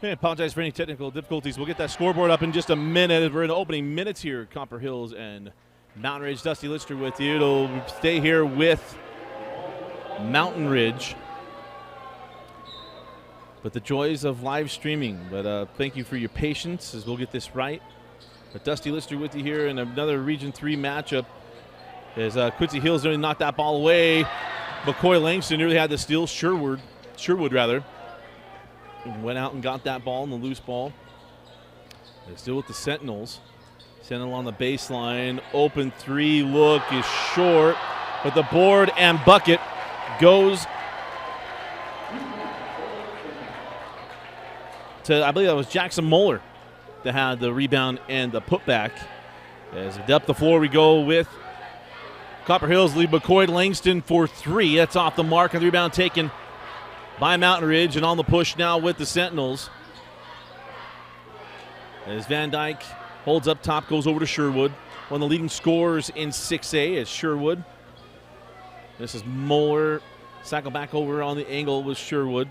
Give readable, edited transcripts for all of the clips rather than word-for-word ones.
I apologize for any technical difficulties. We'll get that scoreboard up in just a minute. We're in the opening minutes here. Copper Hills and Mountain Ridge. Dusty Lister with you. It'll stay here with Mountain Ridge. But the joys of live streaming. But thank you for your patience as we'll get this right. But Dusty Lister with you here in another Region 3 matchup. As Quincy Hills nearly knocked that ball away. McCoy Langston nearly had the steal. Sherwood went out and got that ball in the loose ball. They're still with the Sentinels. Sentinel on the baseline. Open three look is short. But the board and bucket goes to, I believe that was Jackson Moeller that had the rebound and the putback. As up the floor we go with Copper Hills lead McCoy Langston for three. That's off the mark, and the rebound taken by Mountain Ridge, and on the push now with the Sentinels. As Van Dyke holds up top, goes over to Sherwood. One of the leading scorers in 6A is Sherwood. This is Moeller. Cycle back over on the angle with Sherwood.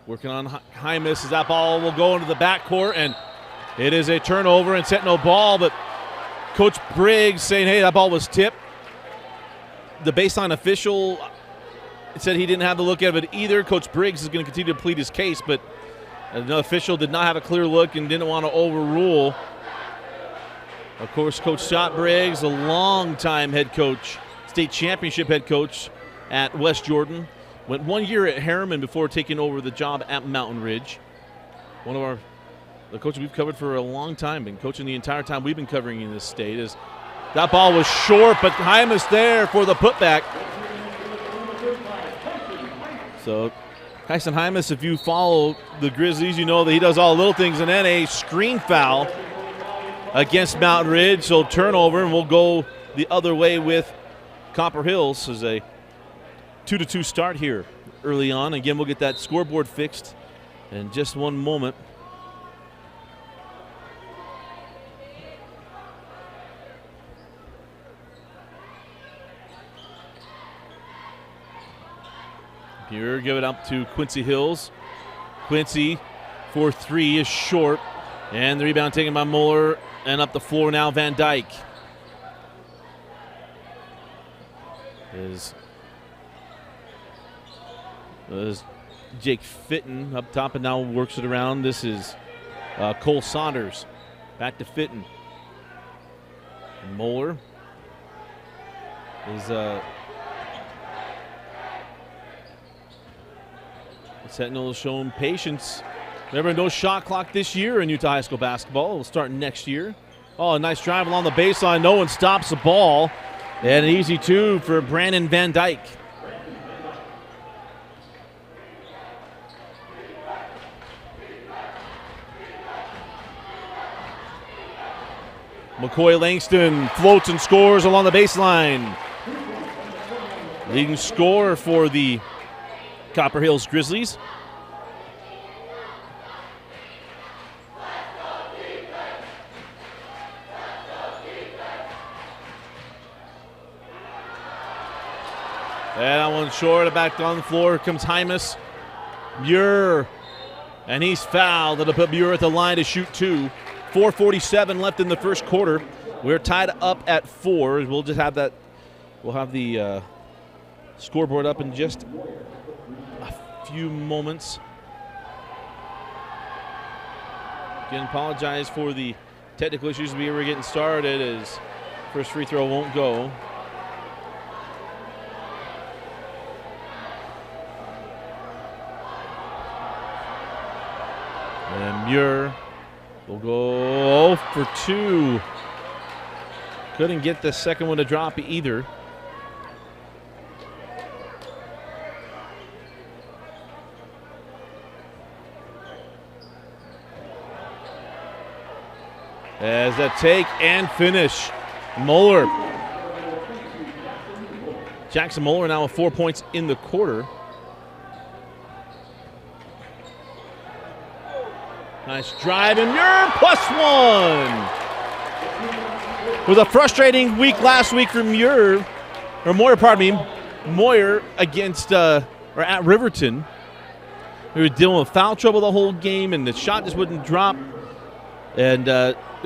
Working on high miss as that ball will go into the backcourt, and it is a turnover and Sentinel ball, but Coach Briggs saying, hey, that ball was tipped. The baseline official said he didn't have the look of it either. Coach Briggs is going to continue to plead his case, but another official did not have a clear look and didn't want to overrule. Of course, Coach Scott Briggs, a longtime head coach, state championship head coach at West Jordan. Went 1 year at Harriman before taking over the job at Mountain Ridge. One of the coaches we've covered for a long time, been coaching the entire time we've been covering in this state. As that ball was short, but Hymas there for the putback. So Tyson Hymas, if you follow the Grizzlies, you know that he does all the little things, and then a screen foul against Mountain Ridge. So turnover, and we'll go the other way with Copper Hills as a 2-2 start here early on. Again, we'll get that scoreboard fixed in just one moment. Here, give it up to Quincy Hills. Quincy for three is short. And the rebound taken by Moeller. And up the floor now, Van Dyke. Is Jake Fitton up top and now works it around. This is Cole Saunders. Back to Fitton. And Moeller is Sentinels showing patience. Remember, no shot clock this year in Utah High School basketball. It'll start next year. Oh, a nice drive along the baseline. No one stops the ball. And an easy two for Brandon Van Dyke. McCoy Langston floats and scores along the baseline. Leading scorer for the Copper Hills Grizzlies. And that one short, back on the floor comes Hymas. Muir, and he's fouled. That'll put Muir at the line to shoot two. 4:47 left in the first quarter. We're tied up at 4. We'll just have that. We'll have the scoreboard up in just a few moments. Again, apologize for the technical issues we were getting started as first free throw won't go. And Muir will go 0 for 2. Couldn't get the second one to drop either. As a take and finish, Moeller. Jackson Moeller now with 4 points in the quarter. Nice drive, and Muir +1. It was a frustrating week last week for Moyer against or at Riverton. We were dealing with foul trouble the whole game, and the shot just wouldn't drop. And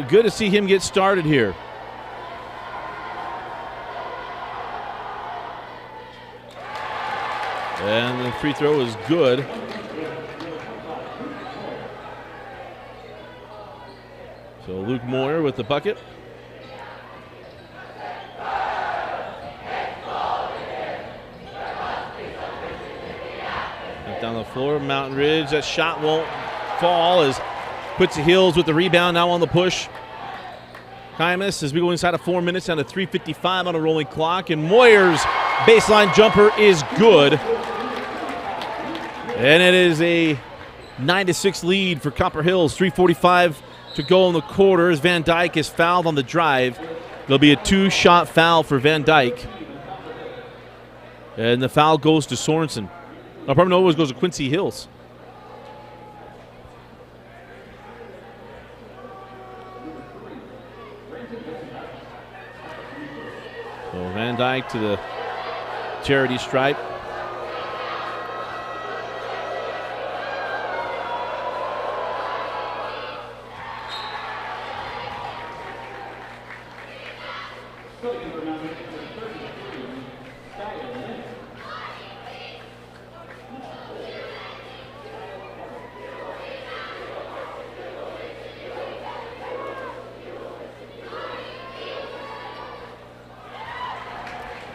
good to see him get started here. And the free throw is good. So Luke Moyer with the bucket. Down the floor, Mountain Ridge. That shot won't fall as Copper Hills with the rebound now on the push. Kaimus as we go inside of 4 minutes down to 3:55 on a rolling clock. And Moyer's baseline jumper is good. And it is a 9-6 lead for Copper Hills. 3:45 to go in the quarter as Van Dyke is fouled on the drive. There'll be a 2-shot foul for Van Dyke. And the foul goes to Sorensen. No, always goes to Quincy Hills. So Van Dyke to the charity stripe.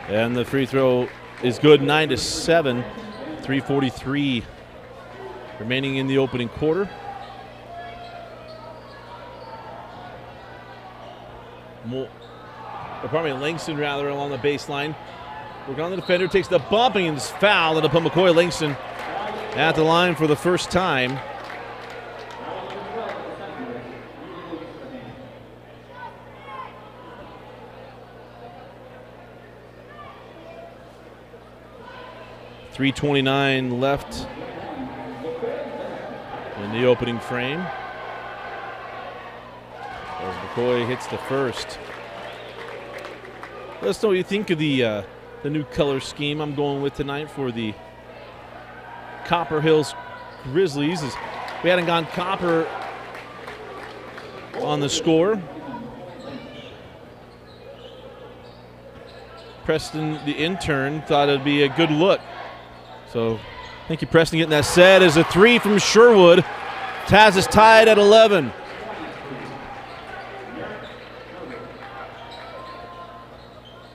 And the free throw is good, 9-7. 3:43 remaining in the opening quarter. Langston rather along the baseline. Working on the defender, takes the bump and is fouled. It'll put McCoy Langston at the line for the first time. .329 left in the opening frame. As McCoy hits the first. Let us know what you think of the new color scheme I'm going with tonight for the Copper Hills Grizzlies. As we hadn't gone copper on the score. Preston, the intern, thought it'd be a good look. So thank you, Preston, getting that set as a 3 from Sherwood. Taz is tied at 11.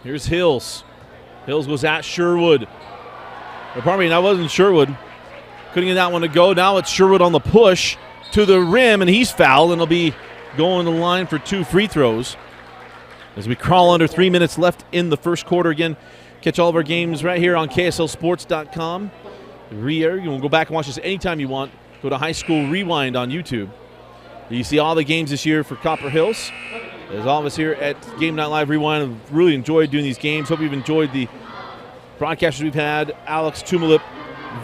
Here's Hills. Hills goes at Sherwood. Pardon me, that wasn't Sherwood. Couldn't get that one to go. Now it's Sherwood on the push to the rim, and he's fouled, and he'll be going to the line for 2 free throws. As we crawl under 3 minutes left in the first quarter. Again, catch all of our games right here on KSLSports.com. Re-air. You can go back and watch this anytime you want. Go to High School Rewind on YouTube. You see all the games this year for Copper Hills. As all of us here at Game Night Live Rewind have really enjoyed doing these games. Hope you've enjoyed the broadcasters we've had. Alex Tumulip,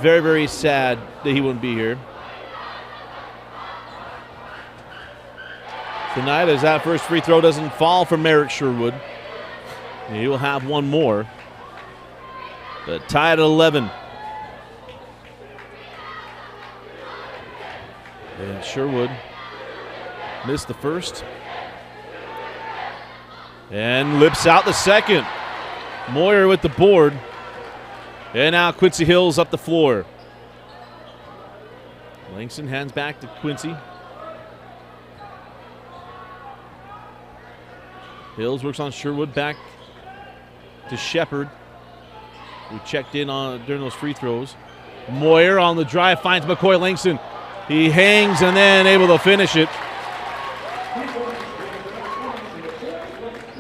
very, very sad that he wouldn't be here tonight, as that first free throw doesn't fall for Merrick Sherwood. He will have one more. But tied at 11. And Sherwood missed the first. And lips out the second. Moyer with the board. And now Quincy Hills up the floor. Langston hands back to Quincy. Hills works on Sherwood, back to Shepard, who checked in on during those free throws. Moyer on the drive finds McCoy Langston. He hangs and then able to finish it.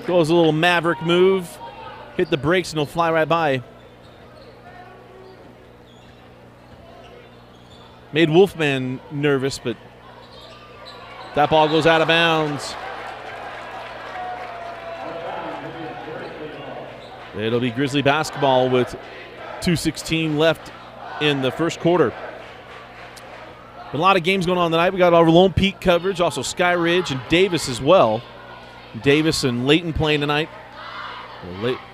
Goes a little maverick move. Hit the brakes and he'll fly right by. Made Wolfman nervous, but that ball goes out of bounds. It'll be Grizzly basketball with 2:16 left in the first quarter. A lot of games going on tonight. We got our Lone Peak coverage, also Sky Ridge and Davis as well. Davis and Layton playing tonight.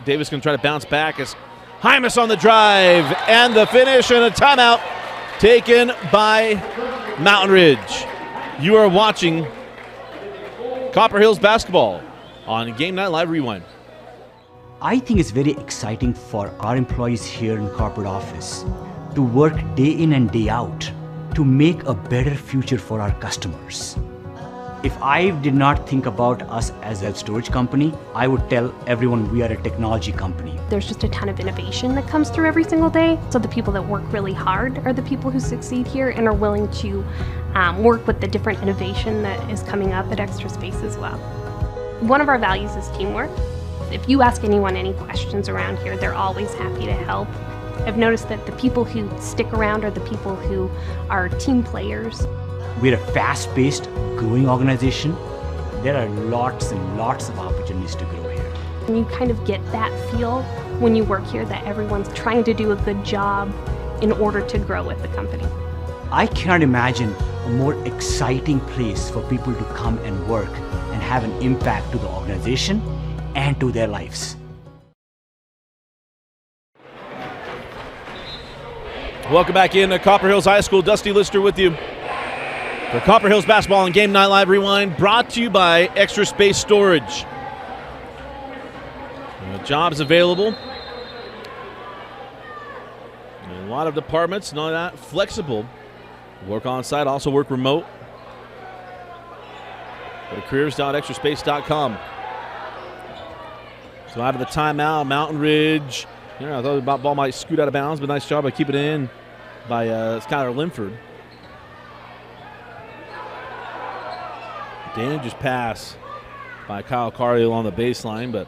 Davis going to try to bounce back as Hymas on the drive and the finish and a timeout taken by Mountain Ridge. You are watching Copper Hills basketball on Game Night Live Rewind. I think it's very exciting for our employees here in corporate office to work day in and day out to make a better future for our customers. If I did not think about us as a storage company, I would tell everyone we are a technology company. There's just a ton of innovation that comes through every single day. So the people that work really hard are the people who succeed here and are willing to work with the different innovation that is coming up at Extra Space as well. One of our values is teamwork. If you ask anyone any questions around here, they're always happy to help. I've noticed that the people who stick around are the people who are team players. We're a fast-paced, growing organization. There are lots and lots of opportunities to grow here. And you kind of get that feel when you work here that everyone's trying to do a good job in order to grow with the company. I cannot imagine a more exciting place for people to come and work and have an impact to the organization and to their lives. Welcome back in to Copper Hills High School. Dusty Lister with you for Copper Hills basketball and Game Night Live Rewind, brought to you by Extra Space Storage. Jobs available in a lot of departments, not that flexible. Work on site, also work remote. Go to careers.extraspace.com. So out of the timeout, Mountain Ridge. I thought the ball might scoot out of bounds, but nice job by keeping it in by Skylar Linford. Dangerous pass by Kyle Carley along the baseline, but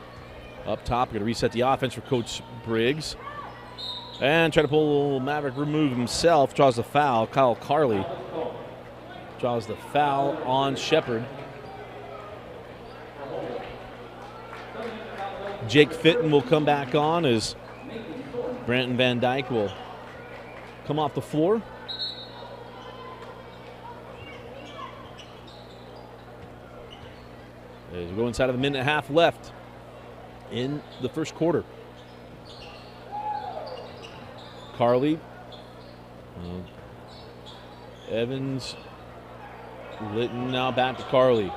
up top, we're going to reset the offense for Coach Briggs. And try to pull a little Maverick remove himself, draws the foul. Kyle Carley draws the foul on Shepard. Jake Fitton will come back on as Branton Van Dyke will come off the floor. As we go inside of a minute and a half left in the first quarter. Carley, Evans, Litton now back to Carley.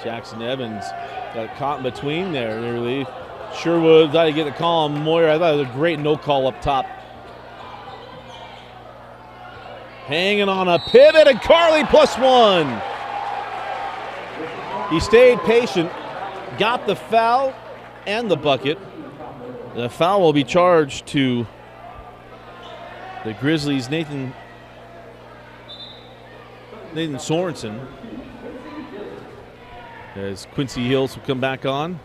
Jackson Evans got caught in between there nearly. Sherwood thought he'd get the call on Moyer. I thought it was a great no call up top. Hanging on a pivot, and Carley +1. He stayed patient, got the foul and the bucket. The foul will be charged to the Grizzlies' Nathan Sorensen, as Quincy Hills will come back on.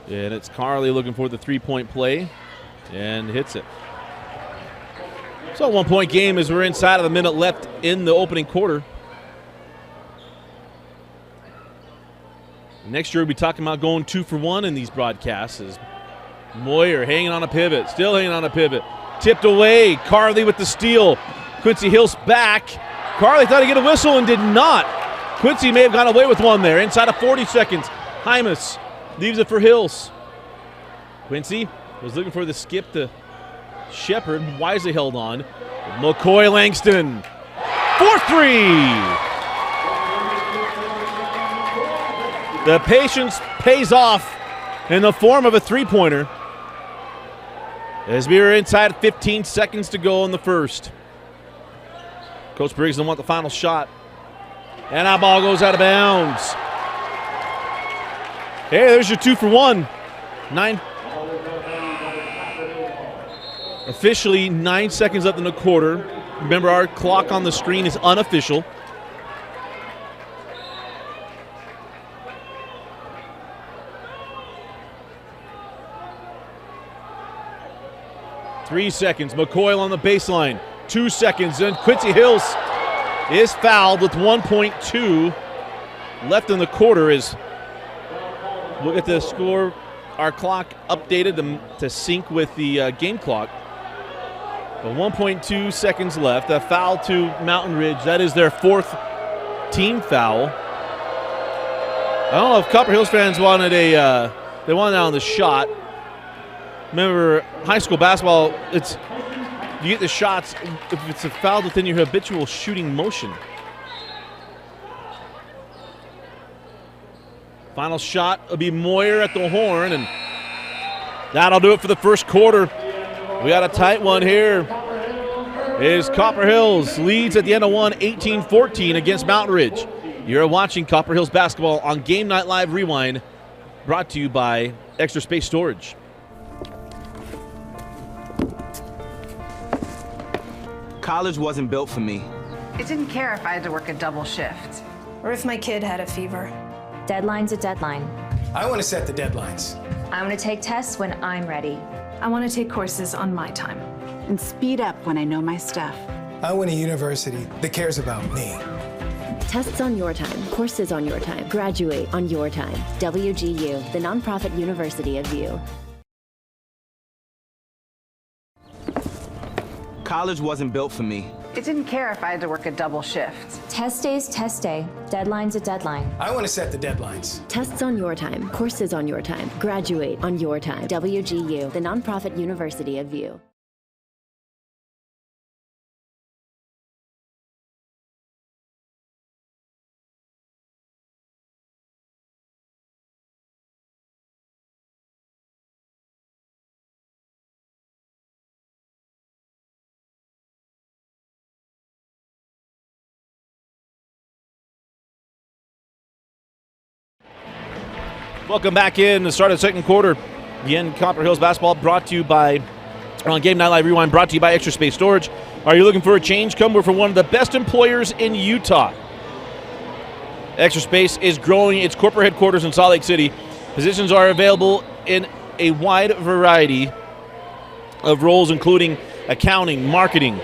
And it's Carley looking for the three-point play and hits it. So a one-point game as we're inside of a minute left in the opening quarter. Next year we'll be talking about going 2 for 1 in these broadcasts. As Moyer hanging on a pivot, still hanging on a pivot. Tipped away, Carley with the steal. Quincy Hills back. Carley thought he'd get a whistle and did not. Quincy may have gone away with one there. Inside of 40 seconds, Hymas leaves it for Hills. Quincy was looking for the skip to Shepard, wisely held on. McCoy Langston, 4-3. The patience pays off in the form of a three-pointer as we are inside 15 seconds to go in the first. Coach Briggs doesn't want the final shot. And that ball goes out of bounds. Hey, there's your 2 for 1. Officially 9 seconds left in the quarter. Remember, our clock on the screen is unofficial. Three seconds. McCoy on the baseline. 2 seconds. And Quincy Hills is fouled with 1.2 left in the quarter. As we'll get the score, our clock updated to sync with the game clock. But 1.2 seconds left. A foul to Mountain Ridge. That is their 4th team foul. I don't know if Copper Hills fans wanted a They want that on the shot. Remember, high school basketball, you get the shots if it's a foul within your habitual shooting motion. Final shot will be Moyer at the horn, and that'll do it for the first quarter. We got a tight one here. Is Copper Hills leads at the end of one, 18-14 against Mountain Ridge. You're watching Copper Hills basketball on Game Night Live Rewind, brought to you by Extra Space Storage. College wasn't built for me. I didn't care if I had to work a double shift. Or if my kid had a fever. Deadline's a deadline. I want to set the deadlines. I want to take tests when I'm ready. I want to take courses on my time. And speed up when I know my stuff. I want a university that cares about me. Tests on your time, courses on your time, graduate on your time. WGU, the nonprofit university of you. College wasn't built for me. I didn't care if I had to work a double shift. Test day's test day. Deadline's a deadline. I want to set the deadlines. Tests on your time, courses on your time, graduate on your time. WGU, the nonprofit university of you. Welcome back in the start of the second quarter. Again, Copper Hills basketball brought to you by, on Game Night Live Rewind, brought to you by Extra Space Storage. Are you looking for a change? Come work for one of the best employers in Utah. Extra Space is growing its corporate headquarters in Salt Lake City. Positions are available in a wide variety of roles, including accounting, marketing,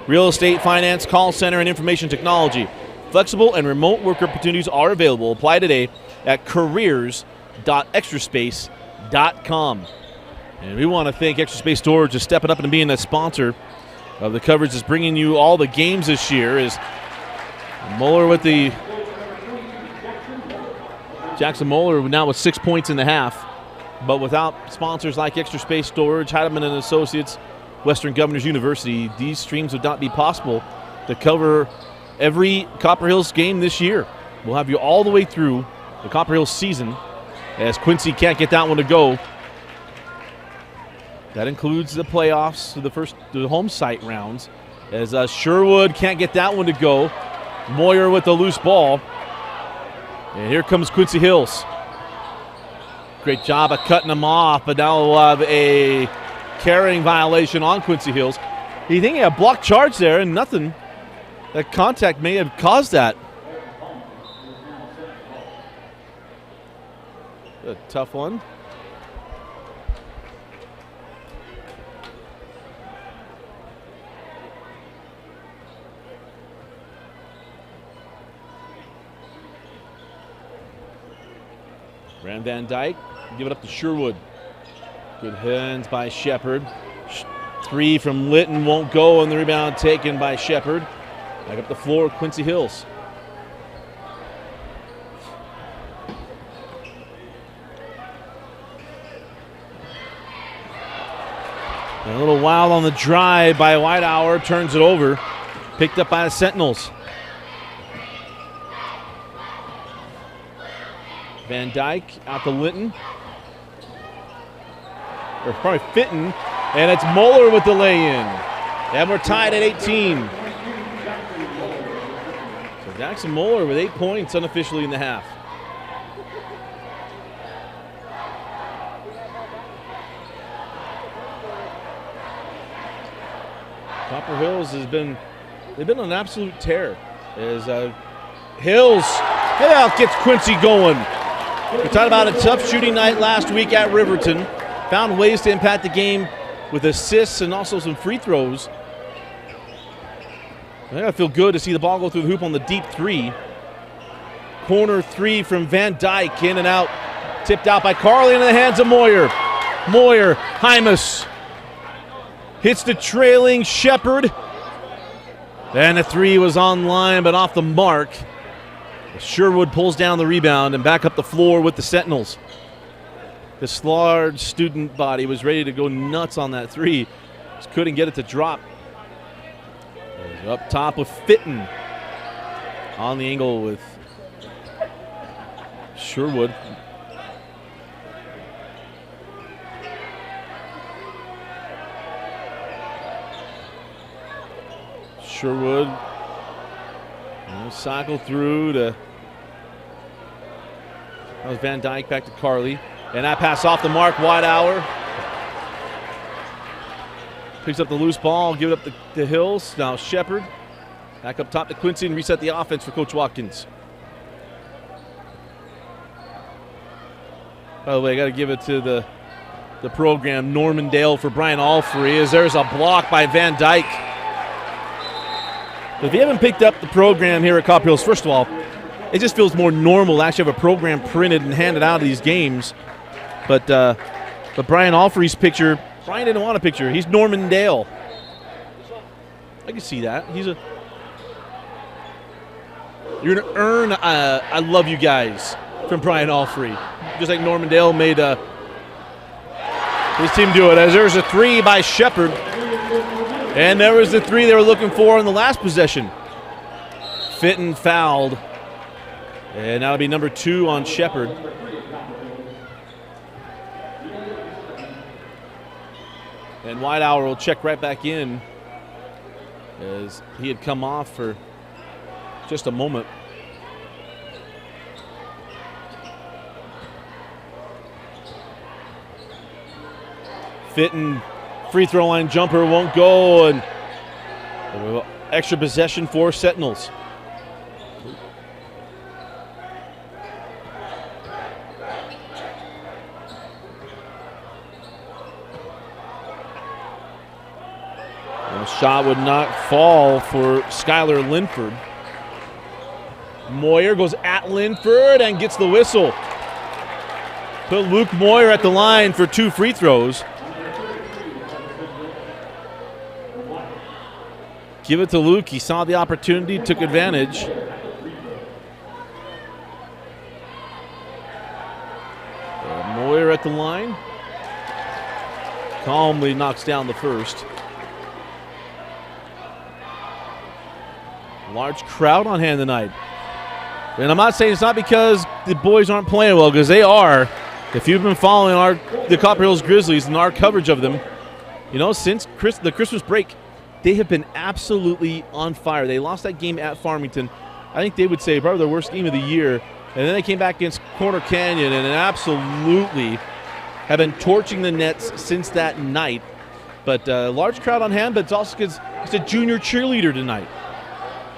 real estate, finance, call center, and information technology. Flexible and remote work opportunities are available. Apply today at careers.extraspace.com. And we want to thank Extra Space Storage for stepping up and being a sponsor of the coverage that's bringing you all the games this year. Is Moeller with the Jackson Moeller now with 6 points in the half. But without sponsors like Extra Space Storage, Heidemann and Associates, Western Governors University, these streams would not be possible to cover every Copper Hills game this year. We'll have you all the way through the Copper Hills season, as Quincy can't get that one to go. That includes the playoffs, the home site rounds, as Sherwood can't get that one to go. Moyer with the loose ball. And here comes Quincy Hills. Great job of cutting them off, but now we'll have a carrying violation on Quincy Hills. You think he had a block charge there and nothing. That contact may have caused that. A tough one. Rand Van Dyke, give it up to Sherwood. Good hands by Shepard. Three from Litton won't go, and the rebound taken by Shepard. Back up the floor, Quincy Hills. And a little wild on the drive by Whitehour, turns it over. Picked up by the Sentinels. Van Dyke out to Litton. Or probably Fitton. And it's Moeller with the lay-in. And we're tied at 18. So Jackson Moeller with 8 points unofficially in the half. Copper Hills they've been on an absolute tear. As Hills gets Quincy going. We talked about a tough shooting night last week at Riverton. Found ways to impact the game with assists and also some free throws. I gotta feel good to see the ball go through the hoop on the deep three. Corner three from Van Dyke, in and out. Tipped out by Carly into the hands of Moyer. Moyer, Hymas. Hits the trailing Shepard. And the three was online but off the mark. Sherwood pulls down the rebound and back up the floor with the Sentinels. This large student body was ready to go nuts on that three. Just couldn't get it to drop. Up top with Fitton. On the angle with Sherwood. Sherwood cycle through to that was Van Dyke back to Carly. And that pass off the mark, Whitehour. Picks up the loose ball, give it up to Hills. Now Shepard. Back up top to Quincy and reset the offense for Coach Watkins. By the way, I got to give it to the program, Norman Dale for Brian Alfrey, as there's a block by Van Dyke. If you haven't picked up the program here at Copper Hills, first of all, it just feels more normal to actually have a program printed and handed out of these games. But Brian Alfrey's picture, Brian didn't want a picture. He's Norman Dale. I can see that. You're going to earn I love you guys from Brian Alfrey. Just like Norman Dale made his team do it. As there's a three by Shepard. And there was the three they were looking for in the last possession. Fitton fouled. And that'll be number 2 on Shepard. And Whitehour will check right back in as he had come off for just a moment. Fitton, free throw line jumper won't go, and extra possession for Sentinels. The shot would not fall for Skylar Linford. Moyer goes at Linford and gets the whistle. Put Luke Moyer at the line for 2 free throws. Give it to Luke. He saw the opportunity, took advantage. Moyer at the line. Calmly knocks down the first. Large crowd on hand tonight. And I'm not saying it's not because the boys aren't playing well, because they are. If you've been following the Copper Hills Grizzlies and our coverage of them, since the Christmas break, they have been absolutely on fire. They lost that game at Farmington. I think they would say probably their worst game of the year. And then they came back against Corner Canyon and absolutely have been torching the nets since that night. But large crowd on hand, but it's also because it's a junior cheerleader tonight.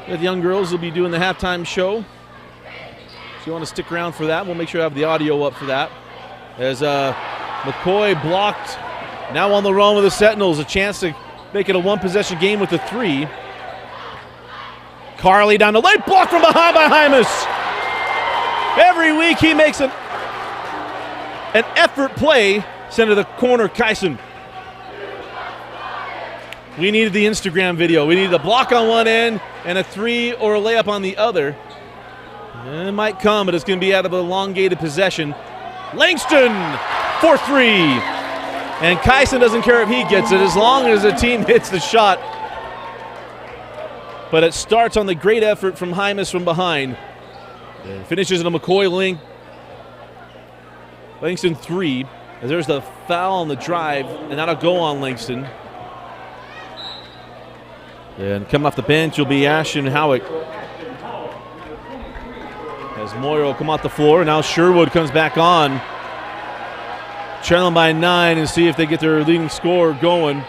The young girls will be doing the halftime show. So you want to stick around for that. We'll make sure to have the audio up for that. As McCoy blocked, now on the run with the Sentinels, a chance to make it a 1-possession game with a 3. Carly down the lane, blocked from behind by Hymas. Every week he makes an effort play, sent to the corner, Kyson. We needed the Instagram video. We needed a block on one end and a 3 or a layup on the other. And it might come, but it's going to be out of an elongated possession. Langston for 3. And Kyson doesn't care if he gets it as long as the team hits the shot. But it starts on the great effort from Hymas from behind. And finishes in a McCoy link. Langston 3. As there's the foul on the drive, and that'll go on Langston. And coming off the bench will be Ashton Howick. As Moyer will come off the floor. Now Sherwood comes back on. Trailing by 9 and see if they get their leading scorer going.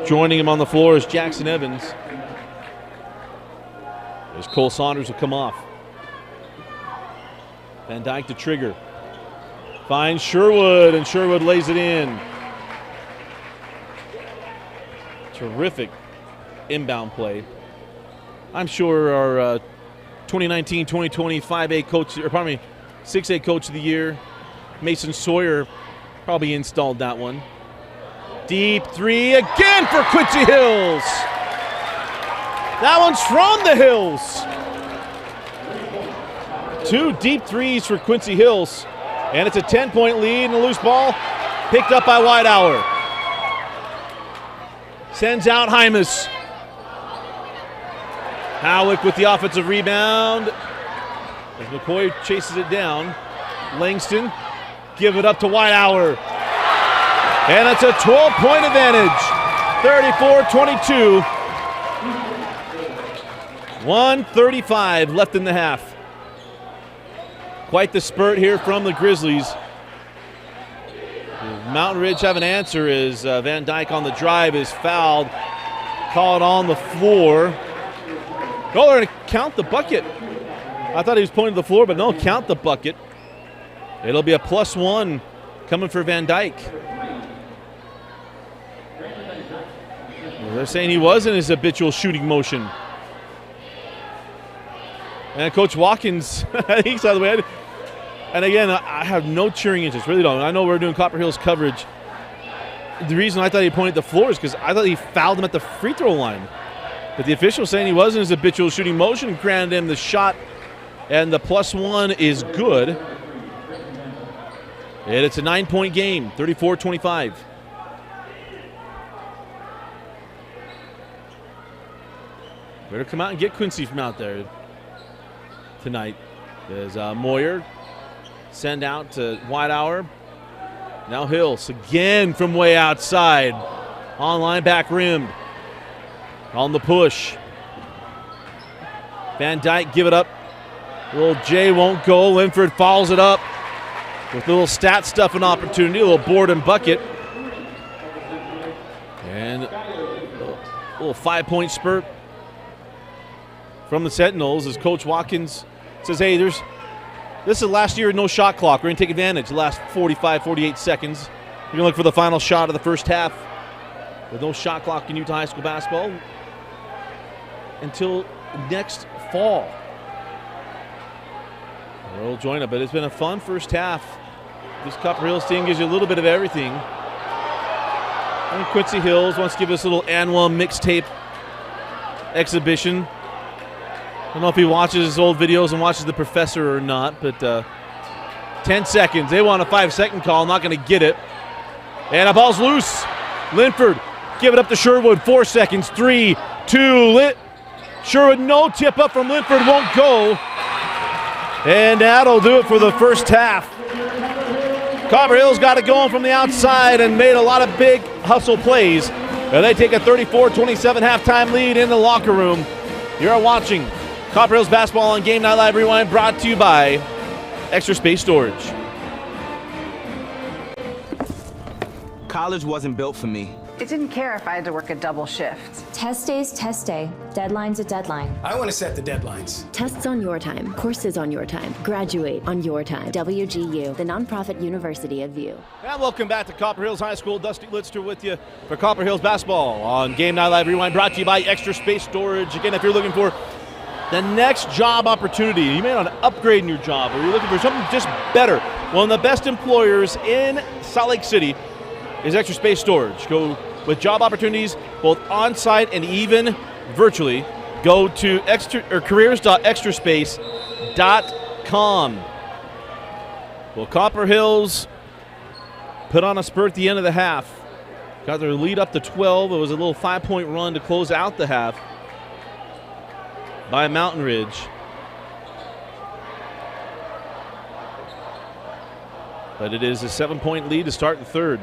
Joining him on the floor is Jackson Evans. As Cole Saunders will come off. Van Dyke to trigger. Finds Sherwood, and Sherwood lays it in. Terrific inbound play. I'm sure our 2019-2020 5A coach, or pardon me, 6A coach of the year, Mason Sawyer, probably installed that one. Deep 3 again for Quincy Hills. That one's from the Hills. 2 deep threes for Quincy Hills. And it's a 10-point lead and a loose ball picked up by Whitehour. Sends out Hymas. Howick with the offensive rebound. As McCoy chases it down. Langston, give it up to Whitehour. And it's a 12-point advantage. 34-22. 1:35 left in the half. Quite the spurt here from the Grizzlies. Mountain Ridge have an answer as Van Dyke on the drive is fouled. Called on the floor. Oh, they're going to count the bucket. I thought he was pointing to the floor, but no, count the bucket. It'll be a +1 coming for Van Dyke. They're saying he was in his habitual shooting motion. And Coach Watkins, he's out of the way. And again, I have no cheering interest, really don't. I know we're doing Copper Hills coverage. The reason I thought he pointed at the floor is because I thought he fouled him at the free throw line. But the official saying he was in his habitual shooting motion, granted him the shot, and the +1 is good. And it's a 9-point game, 34-25. Better come out and get Quincy from out there tonight. There's Moyer. Send out to Whitehour. Now Hills again from way outside. On line back rim. On the push. Van Dyke give it up. Little J won't go. Linford follows it up with a little stat stuffing opportunity. A little board and bucket. And a little 5-point spurt from the Sentinels as Coach Watkins says, hey, this is last year, no shot clock. We're going to take advantage the last 45, 48 seconds. We're going to look for the final shot of the first half with no shot clock in Utah high school basketball until next fall. We'll join it, but it's been a fun first half. This Copper Hills team gives you a little bit of everything. And Quincy Hills wants to give us a little annual mixtape exhibition. I don't know if he watches his old videos and watches The Professor or not, but 10 seconds. They want a 5-second call, not going to get it. And a ball's loose. Linford, give it up to Sherwood, 4 seconds, 3, 2, Sherwood, no tip up from Linford, won't go. And that'll do it for the first half. Copper Hills got it going from the outside and made a lot of big hustle plays. And they take a 34-27 halftime lead in the locker room. You're watching Copper Hills basketball on Game Night Live Rewind, brought to you by Extra Space Storage. College wasn't built for me. It didn't care if I had to work a double shift. Test day's test day. Deadline's a deadline. I want to set the deadlines. Tests on your time, courses on your time, graduate on your time. WGU, the nonprofit university of you. And welcome back to Copper Hills High School. Dusty Litster with you for Copper Hills basketball on Game Night Live Rewind, brought to you by Extra Space Storage. Again, if you're looking for the next job opportunity, you may want to upgrade in your job, or you're looking for something just better, one of the best employers in Salt Lake City is Extra Space Storage. Go with job opportunities both on-site and even virtually. Go to careers.extraspace.com. Well, Copper Hills put on a spurt at the end of the half. Got their lead up to 12. It was a little 5-point run to close out the half by Mountain Ridge. But it is a 7-point lead to start the third.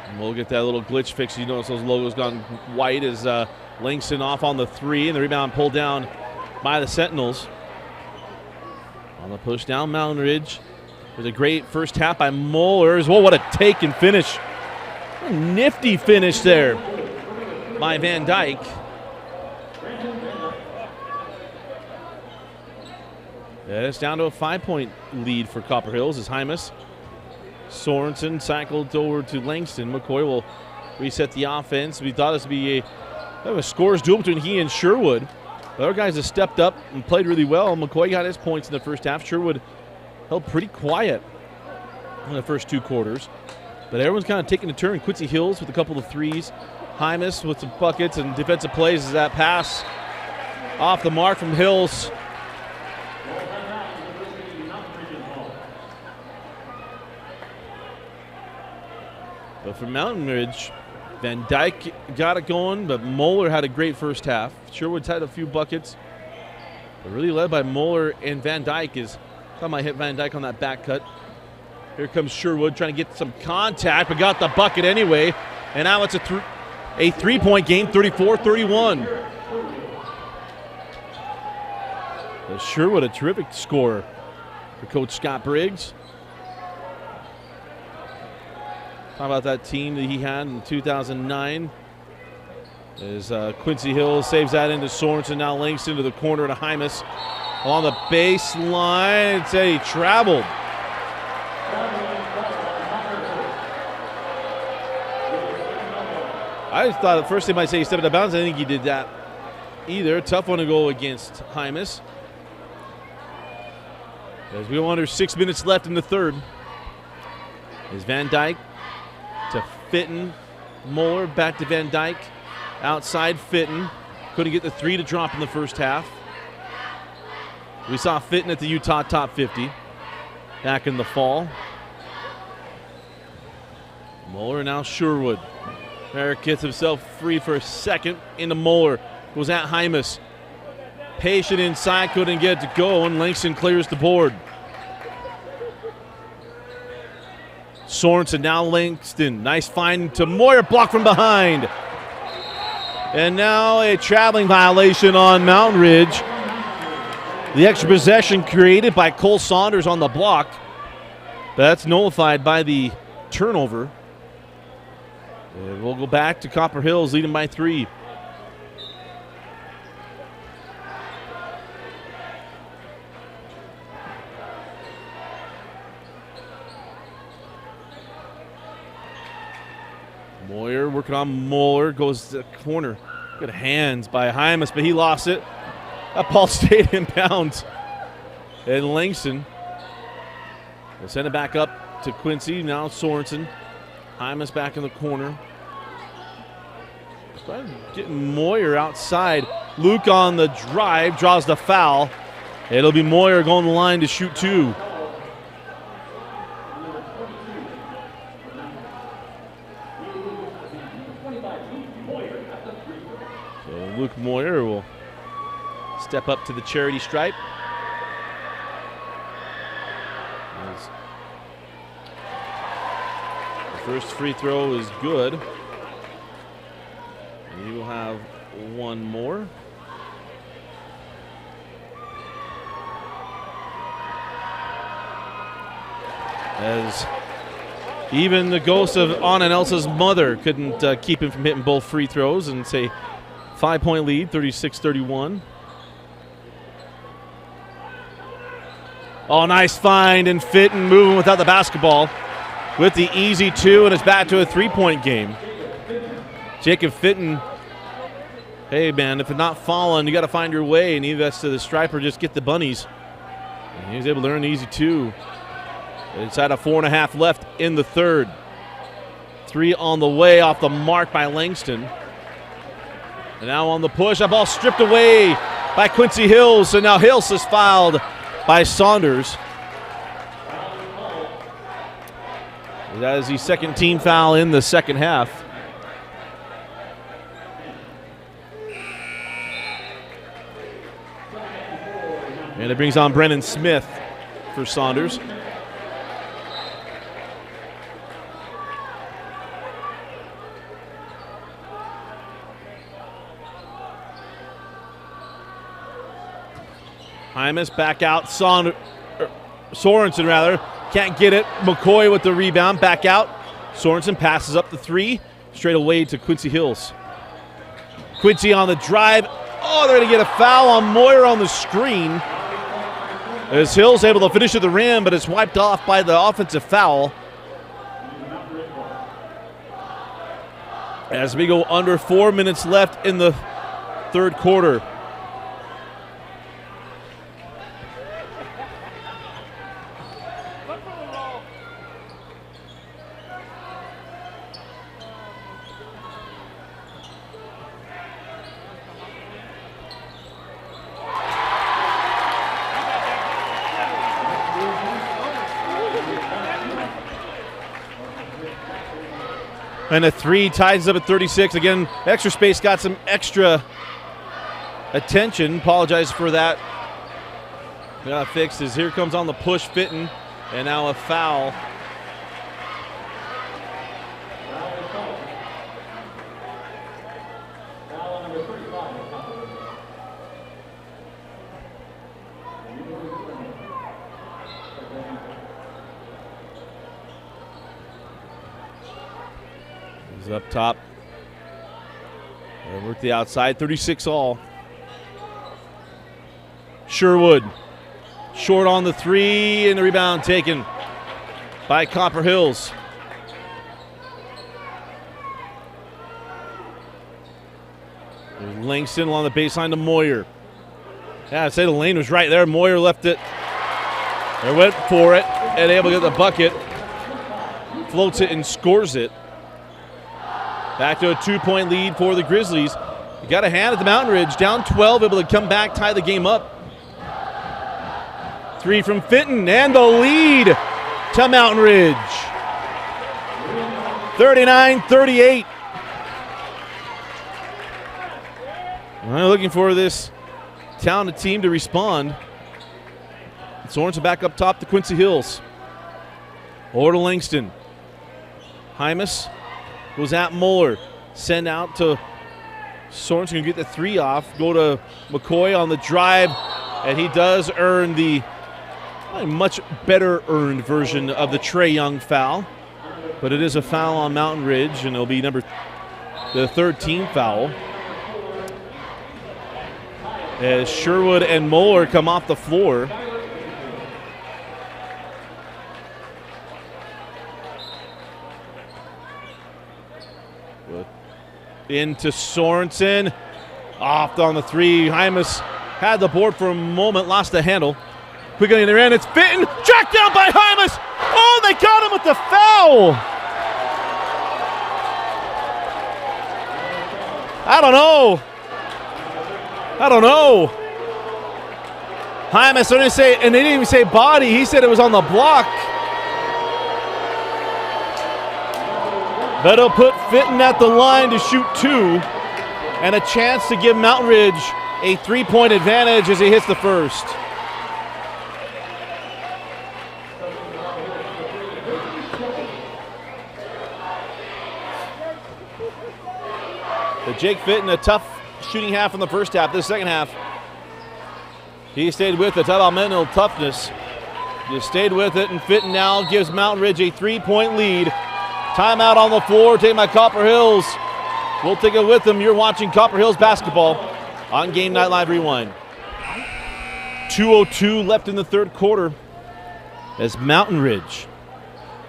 And we'll get that little glitch fixed. You notice those logos gone white as Langston off on the 3, and the rebound pulled down by the Sentinels. On the push down, Mountain Ridge. There's a great first half by Mollers. Whoa, what a take and finish. A nifty finish there by Van Dyke. Yeah, it's down to a 5-point lead for Copper Hills as Hymas. Sorensen cycled over to Langston. McCoy will reset the offense. We thought this would be a scores duel between he and Sherwood. The other guys have stepped up and played really well. McCoy got his points in the first half. Sherwood held pretty quiet in the first 2 quarters. But everyone's kind of taking a turn. Quincy Hills with a couple of threes. Hymas with some buckets and defensive plays as that pass off the mark from Hills. But for Mountain Ridge, Van Dyke got it going, but Moeller had a great first half. Sherwood's had a few buckets, but really led by Moeller and Van Dyke. Thought I hit Van Dyke on that back cut. Here comes Sherwood trying to get some contact, but got the bucket anyway. And now it's a three-point game, 34-31. Sherwood, a terrific scorer for Coach Scott Briggs. How about that team that he had in 2009? As Quincy Hill saves that into Sorensen, now links into the corner to Hymas. On the baseline, it's he traveled. I just thought at first they might say he stepped out of bounds. I think he did that either. Tough one to go against Hymas. As we go under 6 minutes left in the third. Is Van Dyke to Fitton. Moeller back to Van Dyke. Outside Fitton. Couldn't get the three to drop in the first half. We saw Fitton at the Utah Top 50 back in the fall. Moeller now Sherwood. Merrick gets himself free for a second into Moeller. Goes at Hymas. Patient inside, couldn't get it to go, and Langston clears the board. Sorensen, now Langston. Nice find to Moyer, blocked from behind. And now a traveling violation on Mountain Ridge. The extra possession created by Cole Saunders on the block. That's nullified by the turnover. And we'll go back to Copper Hills, leading by 3. Moyer working on Moeller, goes to the corner. Good hands by Hymas, but he lost it. That ball stayed in bounds. And Langston will send it back up to Quincy. Now Sorensen. Hymas back in the corner. Getting Moyer outside. Luke on the drive, draws the foul. It'll be Moyer going to the line to shoot 2. So Luke Moyer will step up to the charity stripe. The first free throw is good. And he will have one more. As even the ghost of Anna and Elsa's mother couldn't keep him from hitting both free throws, and say 5-point lead, 36-31. Oh, nice find, and Fitton moving without the basketball with the easy 2, and it's back to a 3-point game. Jacob Fitton, hey man, if it's not falling, you got to find your way, and either that's to the stripe or just get the bunnies. And he was able to earn an easy 2. Inside of 4.5 left in the third. 3 on the way, off the mark by Langston. And now on the push, that ball stripped away by Quincy Hills, and now Hills is fouled by Saunders. That is the second team foul in the second half. And it brings on Brennan Smith for Saunders. Hymas back out. Sorensen rather. Can't get it. McCoy with the rebound. Back out. Sorensen passes up the 3. Straight away to Quincy Hills. Quincy on the drive. Oh, they're going to get a foul on Moyer on the screen. As Hills able to finish at the rim, but it's wiped off by the offensive foul. As we go under 4 minutes left in the third quarter. And a 3 ties up at 36. Again, extra space got some extra attention. Apologize for that. Got fixed as here comes on the push Fitton. And now a foul. He's up top. And work the outside. 36 all. Sherwood. Short on the 3, and the rebound taken by Copper Hills. There's Langston along the baseline to Moyer. Yeah, I'd say the lane was right there. Moyer left it. They went for it, and able to get the bucket. Floats it and scores it. Back to a 2-point lead for the Grizzlies. You got a hand at the Mountain Ridge. Down 12, able to come back, tie the game up. 3 from Fitton, and the lead to Mountain Ridge. 39-38. Well, looking for this talented team to respond. Sorensen back up top to Quincy Hills. Over to Langston. Hymas goes at Moeller. Send out to Sorensen, going to get the 3 off. Go to McCoy on the drive, and he does earn the much better earned version of the Trae Young foul. But it is a foul on Mountain Ridge, and it'll be the third team foul. As Sherwood and Moeller come off the floor. Into Sorensen. Off on the 3. Hymas had the board for a moment, lost the handle. Quickly in their end, it's Fitton. Tracked down by Hymas. Oh, they got him with the foul. I don't know. Hymas didn't say, and they didn't even say body. He said it was on the block. But it'll put Fitton at the line to shoot 2, and a chance to give Mountain Ridge a 3-point advantage as he hits the first. But Jake Fitton, a tough shooting half in the first half. This second half, he stayed with it. Talk about mental toughness. Just stayed with it, and Fitton now gives Mountain Ridge a 3-point lead. Timeout on the floor, taken by Copper Hills. We'll take it with them. You're watching Copper Hills basketball on Game Night Live Rewind. 2:02 left in the third quarter as Mountain Ridge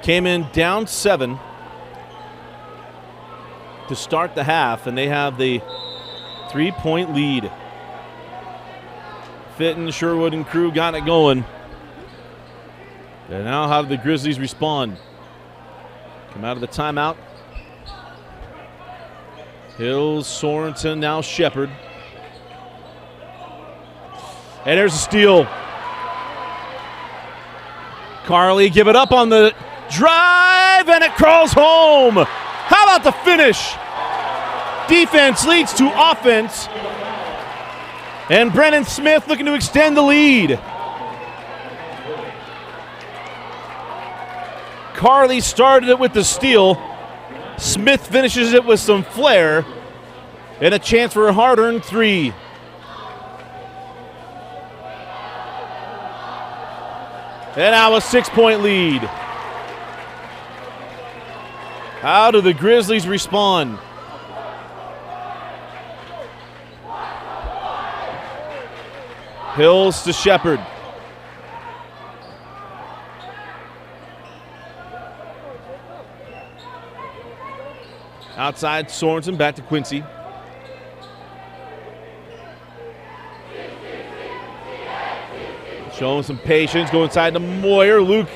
came in down 7 to start the half, and they have the 3-point lead. Fitton, Sherwood, and crew got it going. And now how do the Grizzlies respond? Come out of the timeout. Hills, Sorensen, now Shepard. And there's a steal. Carly give it up on the drive, and it crawls home. How about the finish? Defense leads to offense. And Brennan Smith looking to extend the lead. Carly started it with the steal. Smith finishes it with some flair. And a chance for a hard-earned 3. And now a 6-point lead. How do the Grizzlies respond? Hills to Shepard. Outside, Sorensen back to Quincy. Showing some patience, go inside to Moyer. Luke,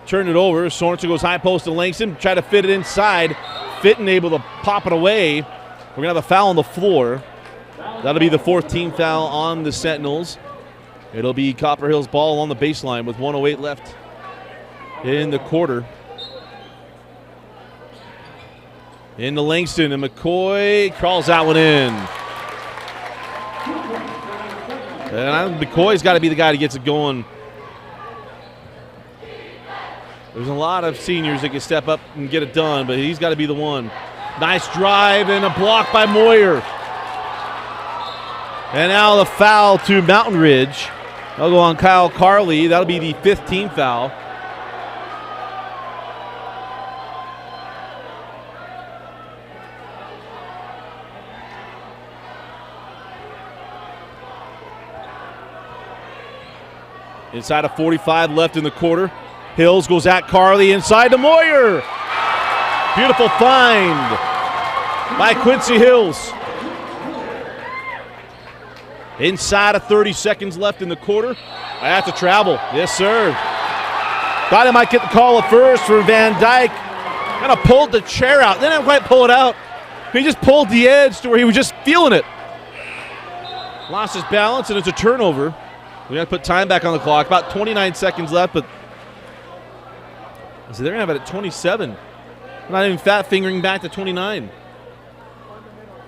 turned it over. Sorensen goes high post to Langston, try to fit it inside. Fitton able to pop it away. We're going to have a foul on the floor. That'll be the 4th team foul on the Sentinels. It'll be Copper Hills ball on the baseline with 1:08 left in the quarter. Into Langston, and McCoy crawls that one in. And McCoy's got to be the guy that gets it going. There's a lot of seniors that can step up and get it done, but he's got to be the one. Nice drive and a block by Moyer. And now the foul to Mountain Ridge. That'll go on Kyle Carley. That'll be the 5th team foul. Inside of 45 left in the quarter. Hills goes at Carley inside to Moyer. Beautiful find by Quincy Hills. Inside of 30 seconds left in the quarter. That's a travel. Yes, sir. Thought he might get the call at first for Van Dyke. Kind of pulled the chair out. Didn't quite pull it out. He just pulled the edge to where he was just feeling it. Lost his balance, and it's a turnover. We got to put time back on the clock. About 29 seconds left, but so they're going to have it at 27. Not even fat fingering back to 29.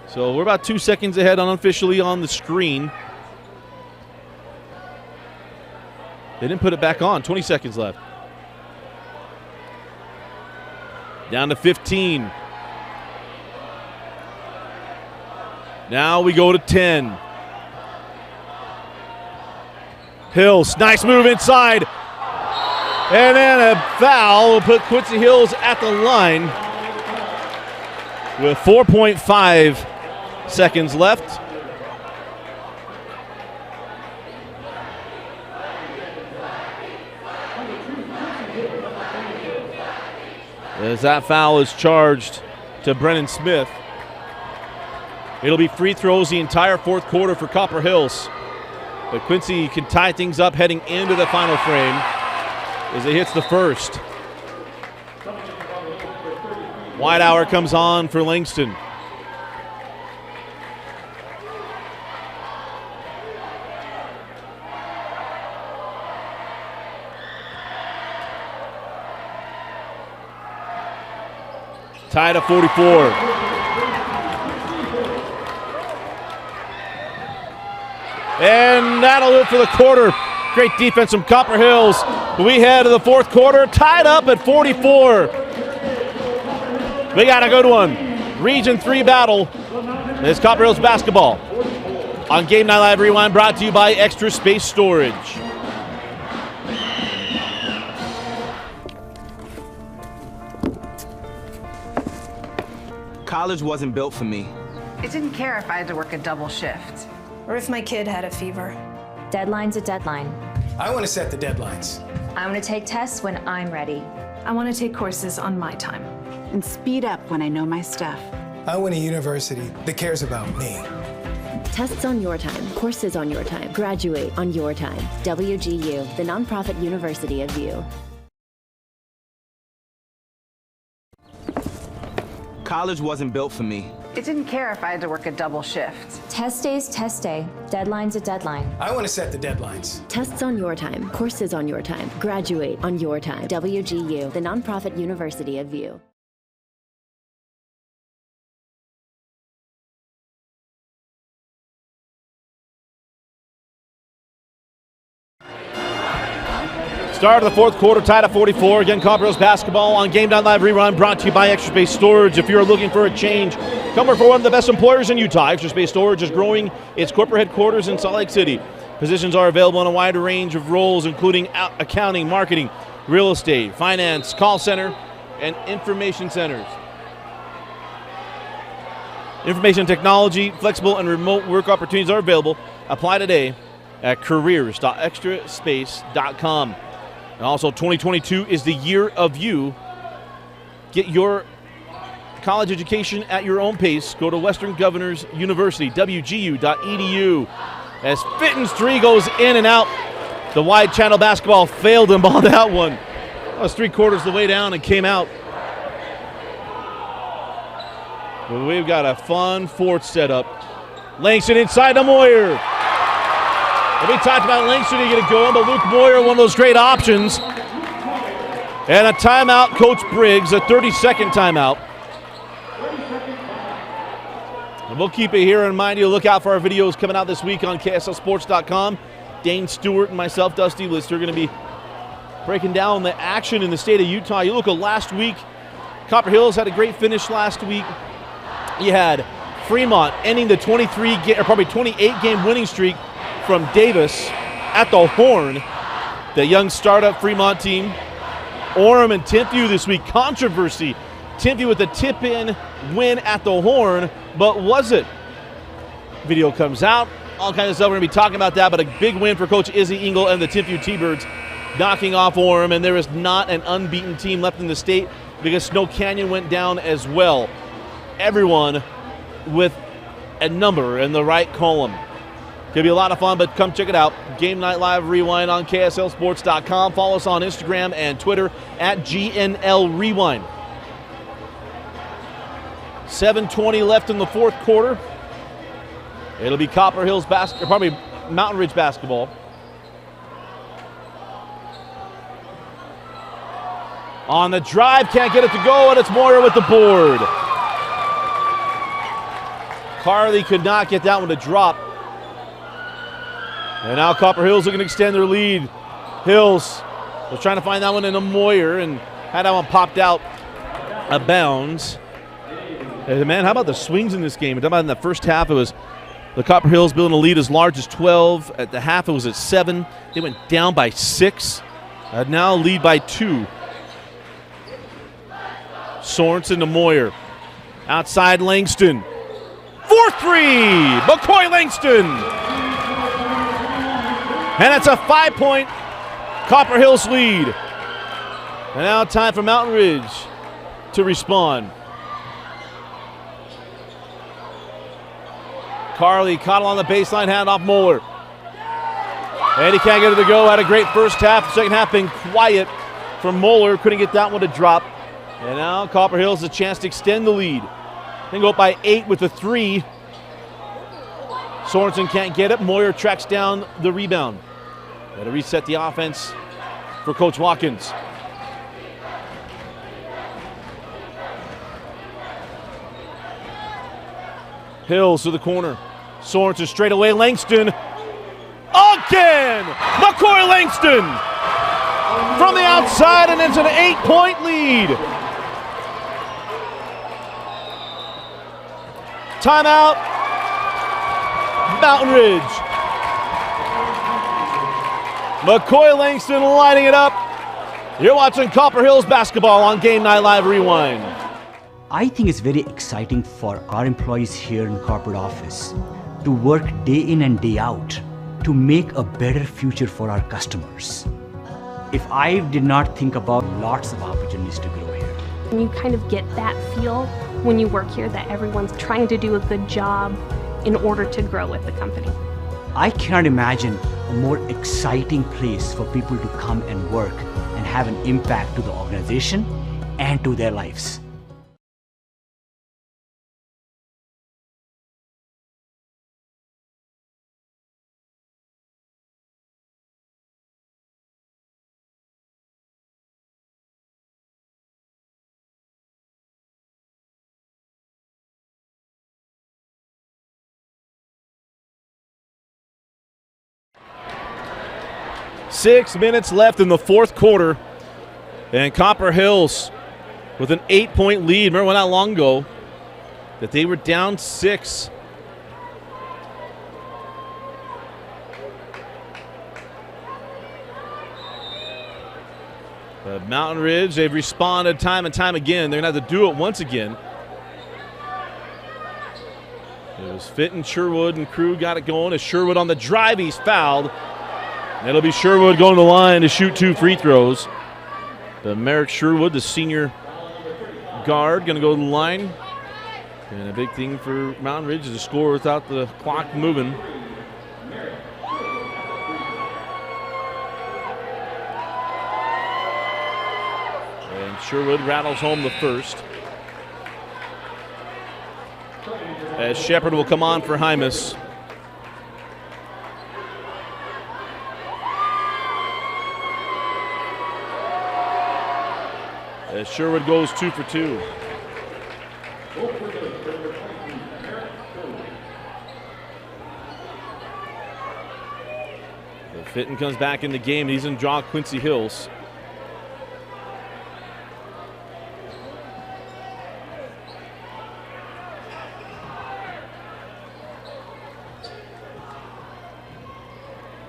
So we're about 2 seconds ahead unofficially on the screen. They didn't put it back on. 20 seconds left. Down to 15. Now we go to 10. Hills, nice move inside. And then a foul will put Quincy Hills at the line with 4.5 seconds left. As that foul is charged to Brennan Smith. It'll be free throws the entire 4th quarter for Copper Hills. But Quincy can tie things up heading into the final frame as it hits the first. Wide hour comes on for Langston. Tied at 44. And that'll do it for the quarter. Great defense from Copper Hills. We head to the 4th quarter, tied up at 44. We got a good one. Region 3 battle. It's Copper Hills basketball. On Game Night Live Rewind, brought to you by Extra Space Storage. College wasn't built for me. I didn't care if I had to work a double shift. Or if my kid had a fever. Deadline's a deadline. I want to set the deadlines. I want to take tests when I'm ready. I want to take courses on my time. And speed up when I know my stuff. I want a university that cares about me. Tests on your time, courses on your time, graduate on your time. WGU, the nonprofit university of you. College wasn't built for me. I didn't care if I had to work a double shift. Test day's test day. Deadline's a deadline. I want to set the deadlines. Tests on your time, courses on your time, graduate on your time. WGU, the nonprofit university of you. Start of the 4th quarter, tied at 44. Again, Copper Hills basketball on Game Night Live Rerun, brought to you by Extra Space Storage. If you're looking for a change, come work for one of the best employers in Utah. Extra Space Storage is growing its corporate headquarters in Salt Lake City. Positions are available in a wide range of roles, including accounting, marketing, real estate, finance, call center, and information centers. Information technology, flexible and remote work opportunities are available. Apply today at careers.extraspace.com. And also, 2022 is the year of you. Get your college education at your own pace. Go to Western Governors University, wgu.edu. As Fitton's three goes in and out, the wide channel basketball failed him on that one. That was 3/4 of the way down and came out. But we've got a fun 4th setup. Langston inside to Moyer. We talked about Langston to get it going, but Luke Moyer, one of those great options. And a timeout, Coach Briggs, a 30-second timeout. And we'll keep it here and remind you to look out for our videos coming out this week on KSLSports.com. Dane Stewart and myself, Dusty Lister, are going to be breaking down the action in the state of Utah. You look at last week, Copper Hills had a great finish last week. You had Fremont ending the 28-game winning streak from Davis at the Horn, the young startup Fremont team. Orem and Timpview this week, controversy. Timpview with the tip-in win at the Horn, but was it? Video comes out, all kinds of stuff. We're going to be talking about that, but a big win for Coach Izzy Engel and the Timpview T-Birds, knocking off Orem, and there is not an unbeaten team left in the state because Snow Canyon went down as well. Everyone with a number in the right column. Gonna be a lot of fun, but come check it out. Game Night Live Rewind on KSLSports.com. Follow us on Instagram and Twitter at GNL Rewind. 7:20 left in the fourth quarter. It'll be Copper Hills probably Mountain Ridge basketball. On the drive, can't get it to go, and it's Moyer with the board. Carly could not get that one to drop. And now Copper Hills are going to extend their lead. Hills was trying to find that one in a Moyer and had that one popped out of bounds. And man, how about the swings in this game? In the first half, it was the Copper Hills building a lead as large as 12. At the half, it was at 7. They went down by 6. Now lead by 2. Sorensen to Moyer. Outside Langston. 4-3! McCoy Langston! And it's a 5-point Copper Hills lead. And now time for Mountain Ridge to respond. Carly caught on the baseline, hand off Moeller. And he can't get it to go. Had a great first half. Second half been quiet for Moeller. Couldn't get that one to drop. And now Copper Hills has a chance to extend the lead. They go up by 8 with a 3. Sorensen can't get it. Moyer tracks down the rebound. Got to reset the offense for Coach Watkins. Hills to the corner. Sorensen straight away. Langston. Again! McCoy Langston! From the outside, and it's an 8-point lead. Timeout. Mountain Ridge. McCoy Langston lining it up. You're watching Copper Hills basketball on Game Night Live Rewind. I think it's very exciting for our employees here in corporate office to work day in and day out to make a better future for our customers. If I did not think about lots of opportunities to grow here. And you kind of get that feel when you work here that everyone's trying to do a good job in order to grow with the company. I cannot imagine a more exciting place for people to come and work and have an impact to the organization and to their lives. Six minutes left in the fourth quarter, and Copper Hills with an 8-point lead. Remember not long ago that they were down 6. But Mountain Ridge, they've responded time and time again. They're going to have to do it once again. It was Fitton, Sherwood, and crew got it going. As Sherwood on the drive, he's fouled. It'll be Sherwood going to the line to shoot 2 free throws. The Merrick Sherwood, the senior guard, going to go to the line. And a big thing for Mountain Ridge is to score without the clock moving. And Sherwood rattles home the first. As Shepard will come on for Hymas. as Sherwood goes 2 for 2. Fitton comes back in the game. He's going to draw Quincy Hills.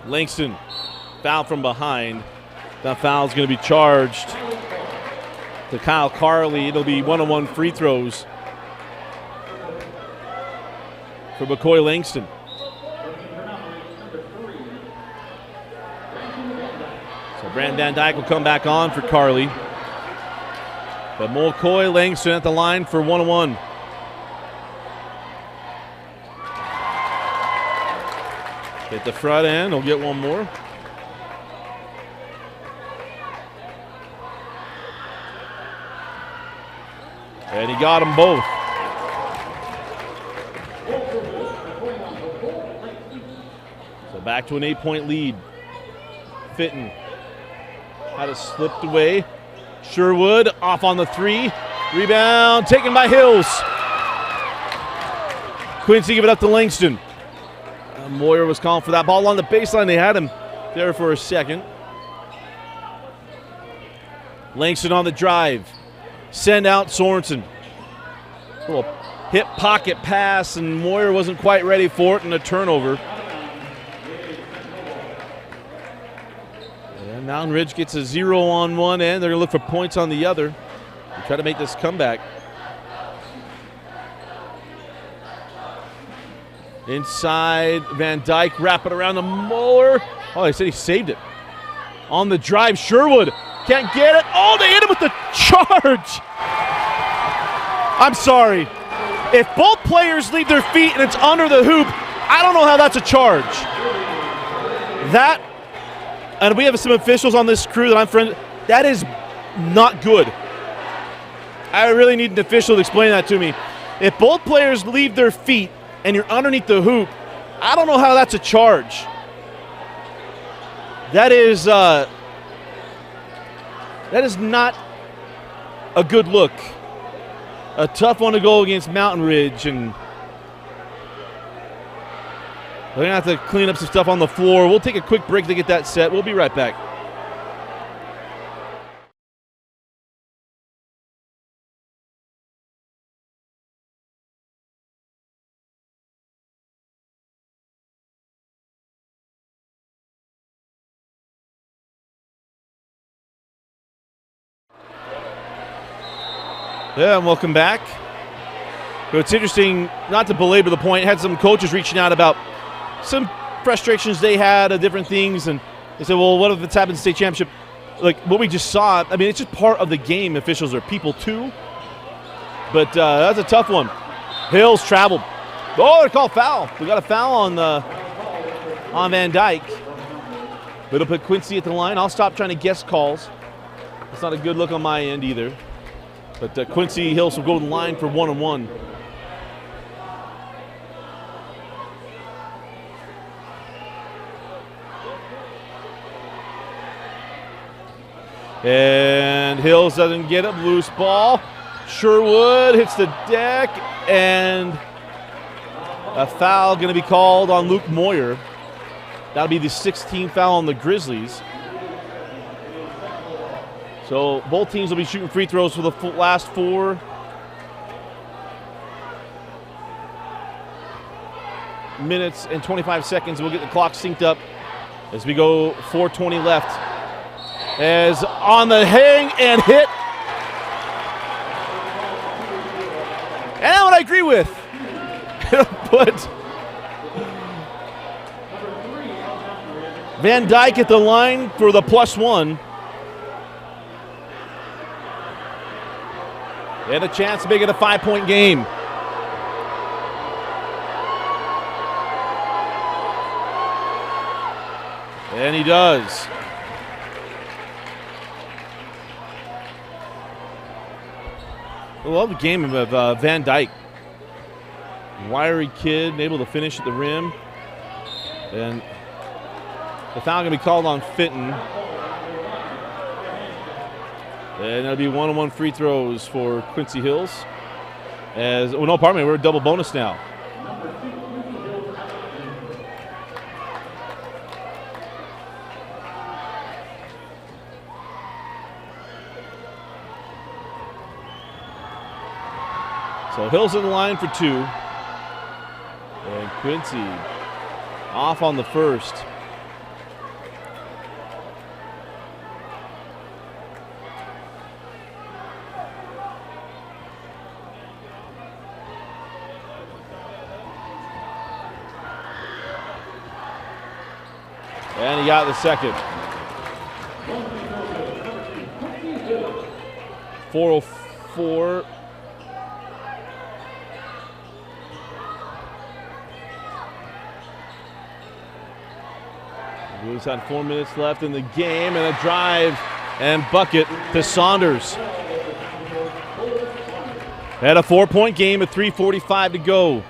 Langston, foul from behind. That foul is going to be charged to Kyle Carley. It'll be 1-on-1 free throws for McCoy Langston. So Brandon Van Dyke will come back on for Carley. But McCoy Langston at the line for 1-on-1. Hit the front end. He'll get one more. And he got them both. So back to an 8-point lead. Fitton had it slipped away. Sherwood off on the 3. Rebound taken by Hills. Quincy give it up to Langston. Moyer was calling for that ball on the baseline. They had him there for a second. Langston on the drive. Send out Sorensen. Little hip pocket pass, and Moyer wasn't quite ready for it, and a turnover. And Mountain Ridge gets a 0 on one end. They're going to look for points on the other and try to make this comeback. Inside, Van Dyke, wrap it around the Moeller. Oh, they said he saved it. On the drive, Sherwood can't get it. Oh, they hit him with the charge. I'm sorry. If both players leave their feet and it's under the hoop, I don't know how that's a charge. That, and we have some officials on this crew that I'm friends with, that is not good. I really need an official to explain that to me. If both players leave their feet and you're underneath the hoop, I don't know how that's a charge. That is not a good look. A tough one to go against Mountain Ridge, and they're going to have to clean up some stuff on the floor. We'll take a quick break to get that set. We'll be right back. Yeah, and welcome back. So it's interesting, not to belabor the point, had some coaches reaching out about some frustrations they had of different things, and they said, well, what if it's happened in the state championship? Like what we just saw, I mean, it's just part of the game. Officials are people too. But that's a tough one. Hills traveled. Oh, they called foul. We got a foul on Van Dyke. But it'll put Quincy at the line. I'll stop trying to guess calls. It's not a good look on my end either. But Quincy Hills will go to the line for 1-on-1. And Hills doesn't get it. Loose ball. Sherwood hits the deck, and a foul going to be called on Luke Moyer. That'll be the 16th foul on the Grizzlies. So both teams will be shooting free throws for the last 4. Minutes and 25 seconds. We'll get the clock synced up as we go 4:20 left. As on the hang and hit. And that's what I agree with. But Van Dyke at the line for the +1. And a chance to make it a 5-point game. And he does. I love the game of Van Dyke. Wiry kid, able to finish at the rim. And the foul going to be called on Fitton. And that'll be one-on-one free throws for Quincy Hills. No, pardon me, we're a double bonus now. So Hills in the line for 2. And Quincy off on the first. And he got the second. 4:04. Blues had 4 minutes left in the game, and a drive and bucket to Saunders. Had a 4-point game at 3:45 to go.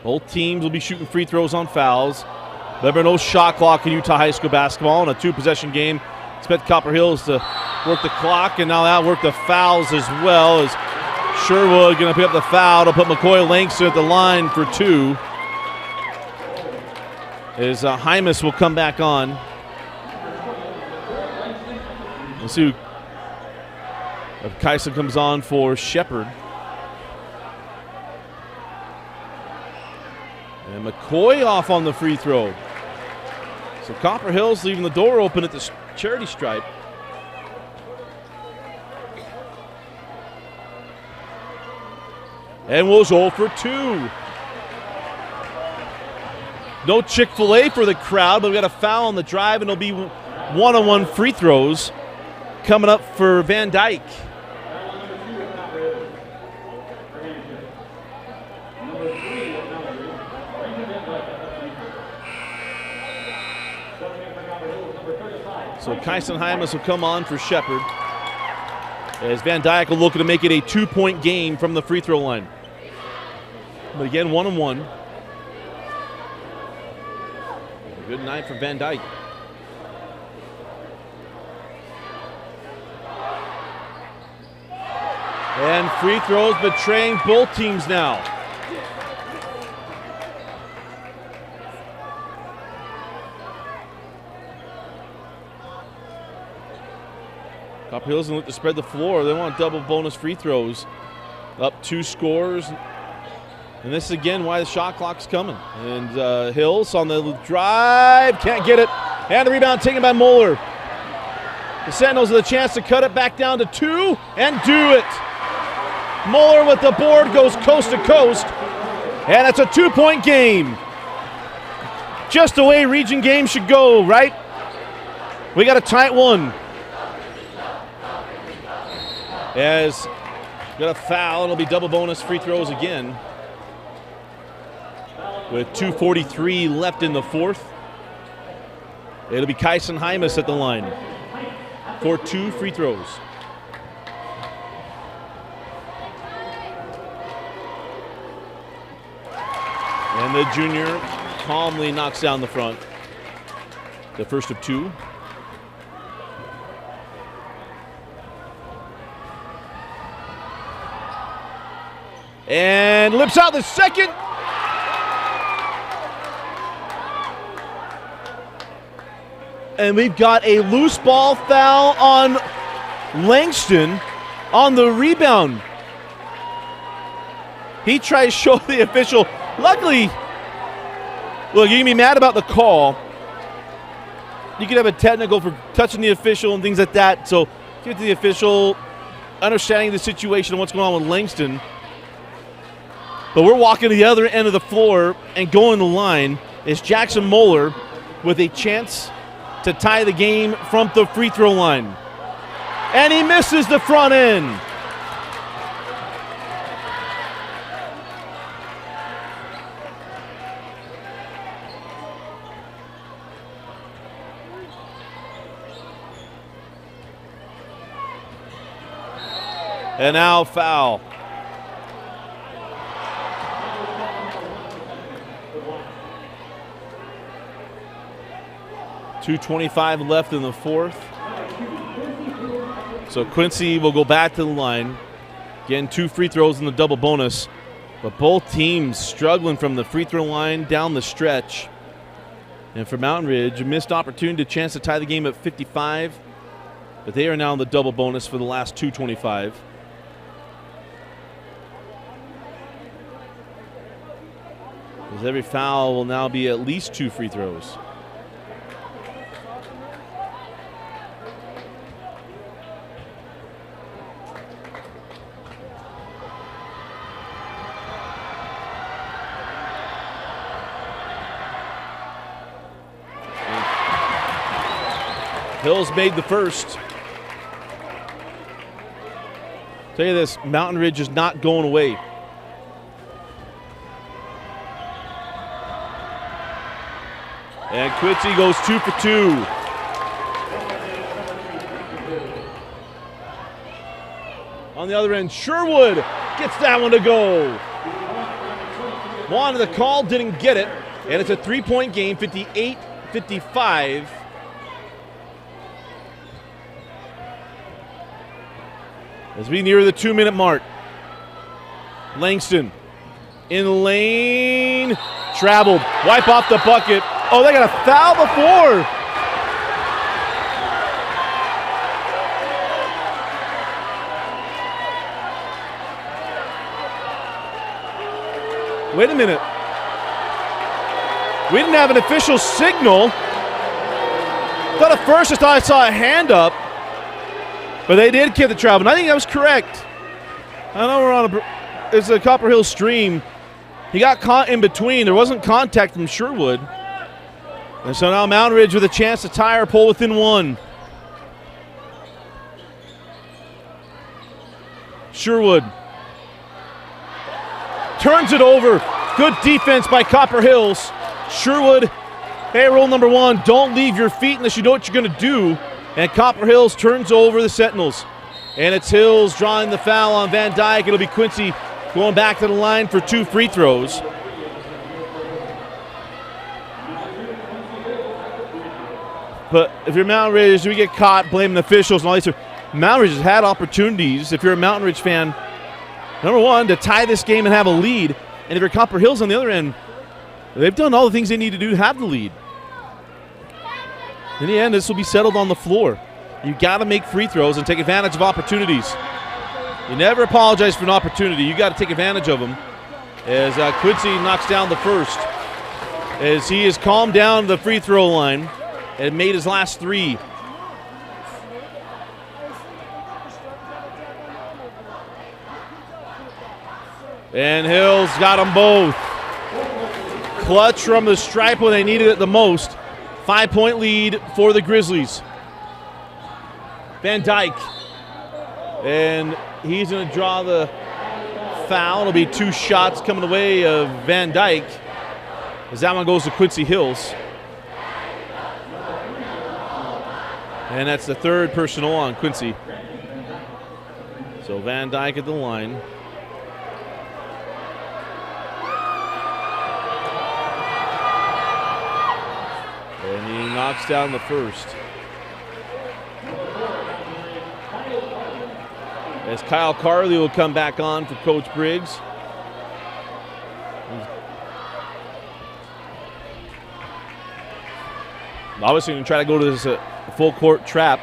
Both teams will be shooting free throws on fouls. There'll be no shot clock in Utah High School basketball in a 2-possession game. Expect Copper Hills to work the clock, and now that work the fouls as well, as Sherwood going to pick up the foul to put McCoy Langston at the line for 2. As Hymas will come back on. We'll see if Kyson comes on for Shepherd. And McCoy off on the free throw. So Copper Hills leaving the door open at the charity stripe. And was 0 for 2. No Chick-fil-A for the crowd, but we got a foul on the drive, and it'll be one-on-one free throws coming up for Van Dyke. So Kyson Hymas will come on for Shepherd, as Van Dyke will look to make it a 2-point game from the free throw line. But again, 1-on-1. Good night for Van Dyke. And free throws betraying both teams now. Copper Hills look to spread the floor. They want double bonus free throws. Up 2 scores. And this is again why the shot clock's coming. And Hills on the drive, can't get it. And the rebound taken by Moeller. The Sentinels with a chance to cut it back down to 2 and do it. Moeller with the board goes coast to coast. And it's a 2-point game. Just the way region games should go, right? We got a tight one. As got a foul, it'll be double bonus free throws again. With 2:43 left in the fourth. It'll be Kyson Hymas at the line for 2 free throws. And the junior calmly knocks down the front. The first of 2. And lips out the second. And we've got a loose ball foul on Langston on the rebound. He tries to show the official. Luckily, look, you can be mad about the call. You could have a technical for touching the official and things like that. So give it to the official, understanding the situation and what's going on with Langston. But we're walking to the other end of the floor and going to the line is Jackson Moeller with a chance to tie the game from the free throw line. And he misses the front end. And now foul. 2:25 left in the fourth. So Quincy will go back to the line. Again, 2 free throws in the double bonus. But both teams struggling from the free throw line down the stretch. And for Mountain Ridge, a missed opportunity, a chance to tie the game at 55. But they are now in the double bonus for the last 2:25. As every foul will now be at least 2 free throws. Hills made the first. Tell you this, Mountain Ridge is not going away. And Quincy goes 2 for 2. On the other end, Sherwood gets that one to go. Wanted the call, didn't get it. And it's a 3-point game, 58-55. As we near the 2-minute mark. Langston in the lane. Traveled. Wipe off the bucket. Oh, they got a foul before. Wait a minute. We didn't have an official signal. Thought at first I thought I saw a hand up. But they did give the travel, and I think that was correct. I know we're on it's a Copper Hills stream. He got caught in between. There wasn't contact from Sherwood. And so now Mountain Ridge with a chance to tie or pull within 1. Sherwood turns it over. Good defense by Copper Hills. Sherwood, hey, rule number 1, don't leave your feet unless you know what you're going to do. And Copper Hills turns over the Sentinels. And it's Hills drawing the foul on Van Dyke. It'll be Quincy going back to the line for 2 free throws. But if you're Mountain Ridge, we get caught blaming the officials and all these. Mountain Ridge has had opportunities, if you're a Mountain Ridge fan, number 1, to tie this game and have a lead. And if you're Copper Hills on the other end, they've done all the things they need to do to have the lead. In the end, this will be settled on the floor. You got to make free throws and take advantage of opportunities. You never apologize for an opportunity. You got to take advantage of them. As Quincy knocks down the first, as he has calmed down the free throw line and made his last 3. And Hills got them both. Clutch from the stripe when they needed it the most. 5-point lead for the Grizzlies. Van Dyke. And he's going to draw the foul. It'll be 2 shots coming the way of Van Dyke. As that one goes to Quincy Hills. And that's the 3rd personal on Quincy. So Van Dyke at the line. And he knocks down the first. As Kyle Carley will come back on for Coach Briggs. Obviously going to try to go to this full court trap.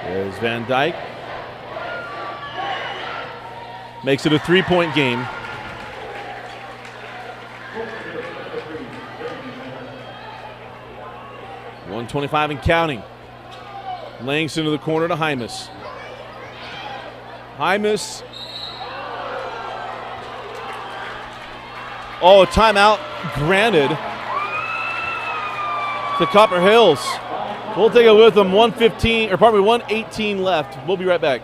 There's Van Dyke. Makes it a 3-point game. .125 and counting. Langston to the corner to Hymas. Hymas. Oh, a timeout granted to Copper Hills. We'll take it with them. 118 left. We'll be right back.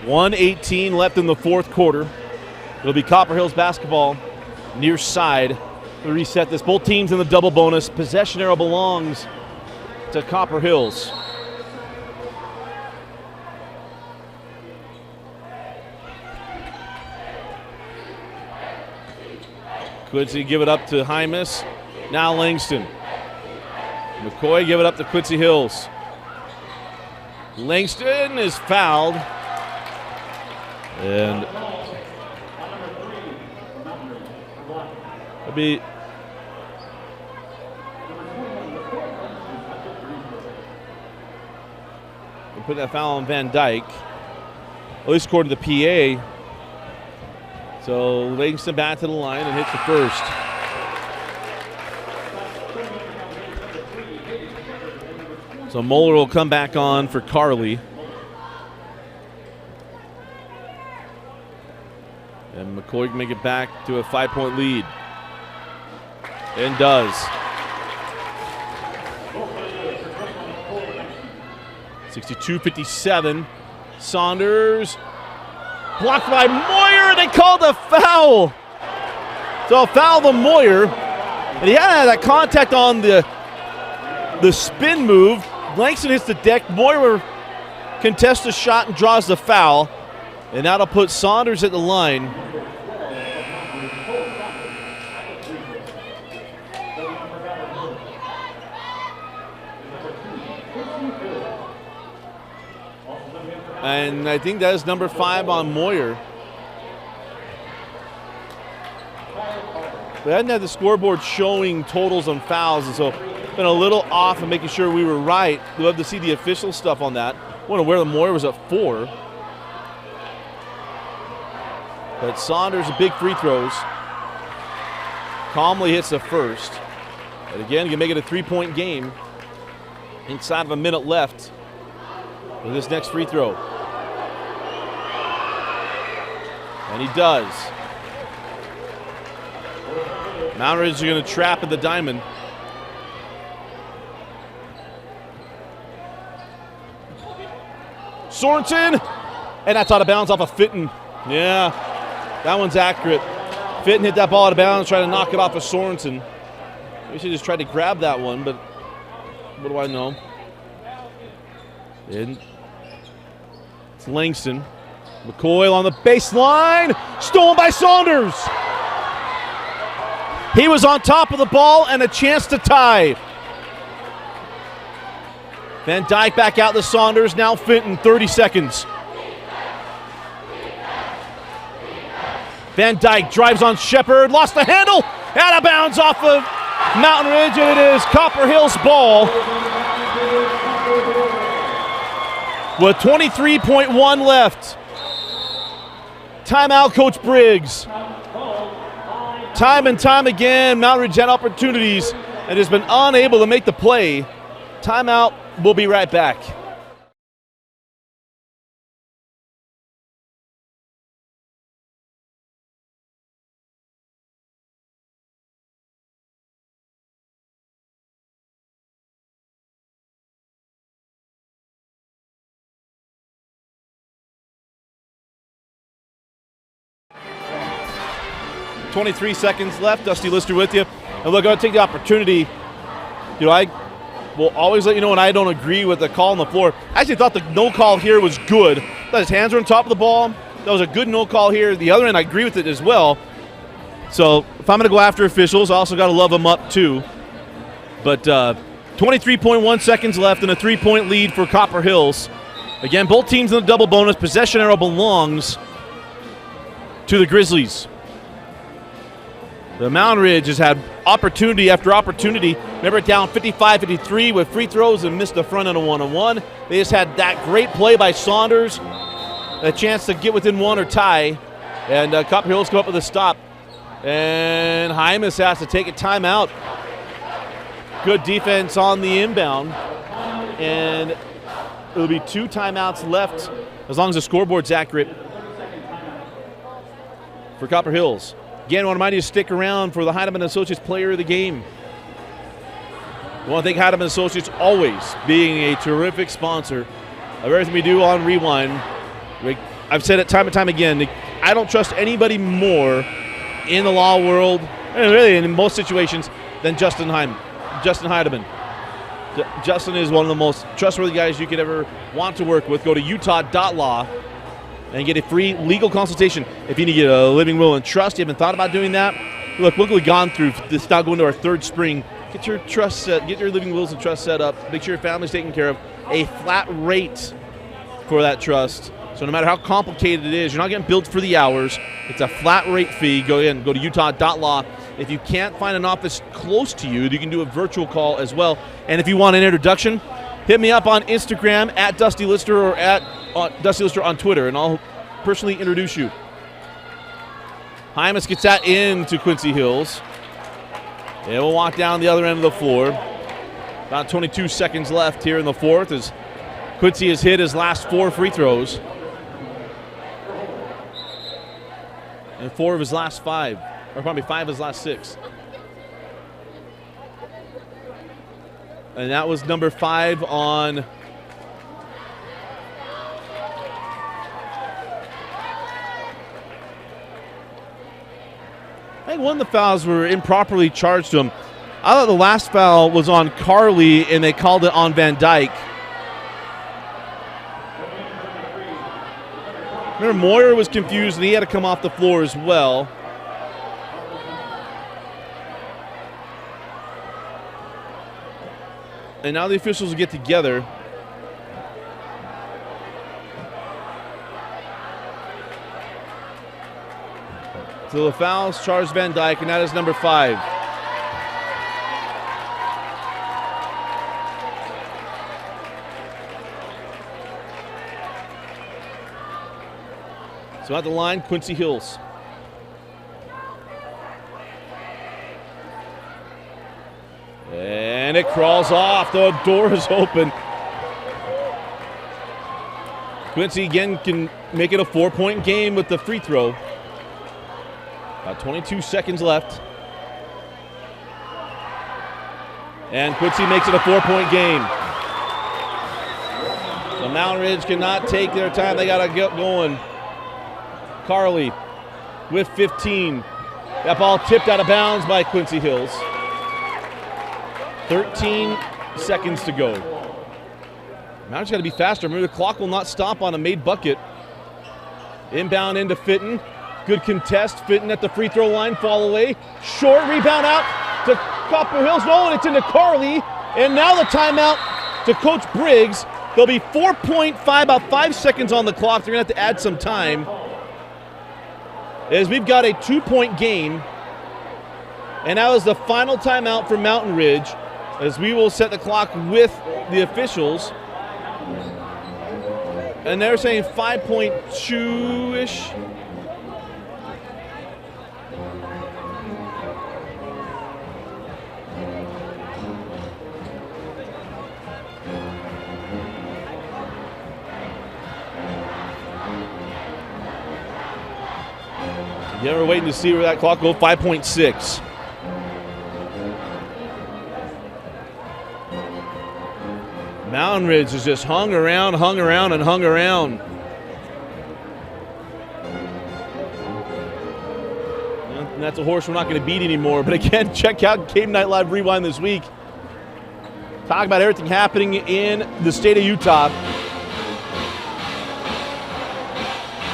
1:18 left in the fourth quarter. It'll be Copper Hills basketball near side to reset this. Both teams in the double bonus. Possession arrow belongs to Copper Hills. Quincy give it up to Hymas. Now Langston. McCoy give it up to Quincy Hills. Langston is fouled. And it'll be we'll put that foul on Van Dyke. At least according to the PA. So Langston back to the line and hits the first. So Moeller will come back on for Carly. And McCoy can make it back to a 5-point lead. And does. 62-57. Saunders. Blocked by Moyer. They called a foul. So a foul to Moyer. And he had that contact on the spin move. Langston hits the deck. Moyer contests the shot and draws the foul. And that'll put Saunders at the line. And I think that is number 5 on Moyer. We hadn't had the scoreboard showing totals on fouls, and so been a little off and making sure we were right. We'd love to see the official stuff on that. I wonder where the Moyer was at 4. But Saunders, big free throws. Calmly hits the first. And again, you can make it a 3-point game. Inside of a minute left with this next free throw. And he does. Mountain Ridge is going to trap at the diamond. Sorensen, and that's out of bounds off of Fitton. Yeah, that one's accurate. Fitton hit that ball out of bounds, trying to knock it off of Sorensen. We should just try to grab that one, but what do I know? And it's Langston. McCoy on the baseline, stolen by Saunders. He was on top of the ball and a chance to tie. Van Dyke back out to Saunders, now Fenton, 30 seconds. Van Dyke drives on Shepard, lost the handle, out of bounds off of Mountain Ridge, and it is Copper Hills ball. With 23.1 left. Timeout, Coach Briggs. Time and time again, Mountain Ridge had opportunities and has been unable to make the play. Timeout. We'll be right back. "23 seconds left. Dusty Lister with you. And look, I'm going to take the opportunity. I will always let you know when I don't agree with the call on the floor. I actually thought the no call here was good. I thought his hands were on top of the ball. That was a good no call here. The other end, I agree with it as well. So if I'm going to go after officials, I also got to love them up too. But 23.1 seconds left and a 3-point lead for Copper Hills. Again, both teams in the double bonus. Possession arrow belongs to the Grizzlies. The Mountain Ridge has had opportunity after opportunity. Remember, down 55-53 with free throws and missed the front end of one-on-one. They just had that great play by Saunders, a chance to get within one or tie. And Copper Hills come up with a stop. And Hymas has to take a timeout. Good defense on the inbound. And it'll be 2 timeouts left as long as the scoreboard's accurate for Copper Hills. Again, I want to remind you to stick around for the Heidemann Associates Player of the Game. I want to thank Heidemann Associates always being a terrific sponsor of everything we do on Rewind. I've said it time and time again, I don't trust anybody more in the law world, and really in most situations, than Justin Heidemann. Justin is one of the most trustworthy guys you could ever want to work with. Go to utah.law and get a free legal consultation. If you need to get a living will and trust, you haven't thought about doing that, look, what we've gone through this, now going to our third spring. Get your trust set, get your living wills and trust set up. Make sure your family's taken care of. A flat rate for that trust. So no matter how complicated it is, you're not getting billed for the hours. It's a flat rate fee. Go to utah.law. If you can't find an office close to you, you can do a virtual call as well. And if you want an introduction, hit me up on Instagram at Dusty Lister or at Dusty Lister on Twitter, and I'll personally introduce you. Hymas gets that into Quincy Hills. And we'll walk down the other end of the floor. About 22 seconds left here in the fourth as Quincy has hit his last 4 free throws. And 4 of his last 5, or probably 5 of his last 6. And that was number 5 on I think one of the fouls were improperly charged to him. I thought the last foul was on Carly, and they called it on Van Dyke. Remember, Moyer was confused, and he had to come off the floor as well. And now the officials will get together. So the fouls charged Van Dyke, and that is number 5. So at the line, Quincy Hills. And it crawls off. The door is open. Quincy again can make it a 4-point game with the free throw. About 22 seconds left. And Quincy makes it a 4-point game. So Mountain Ridge cannot take their time. They got to get going. Carly with 15. That ball tipped out of bounds by Quincy Hills. 13 seconds to go. Mountain's got to be faster. Remember, the clock will not stop on a made bucket. Inbound into Fitton. Good contest. Fitton at the free throw line. Fall away. Short rebound out to Copper Hills. No, and it's into Carly. And now the timeout to Coach Briggs. There'll be 4.5, about 5 seconds on the clock. They're going to have to add some time. As we've got a 2-point game. And that was the final timeout for Mountain Ridge, as we will set the clock with the officials. And they're saying 5.2-ish. Yeah, we're waiting to see where that clock goes. 5.6. Mountain Ridge has just hung around. And that's a horse we're not going to beat anymore. But again, check out Game Night Live Rewind this week. Talk about everything happening in the state of Utah.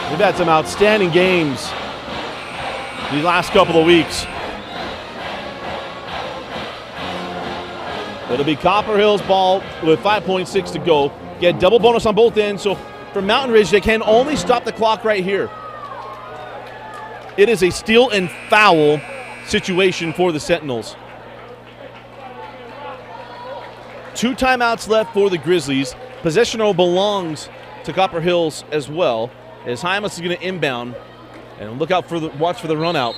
We've had some outstanding games these last couple of weeks. It'll be Copper Hills ball with 5.6 to go. Get double bonus on both ends. So for Mountain Ridge, they can only stop the clock right here. It is a steal and foul situation for the Sentinels. 2 timeouts left for the Grizzlies. Possession belongs to Copper Hills as well, as Hymas is going to inbound. And look out for watch for the run out.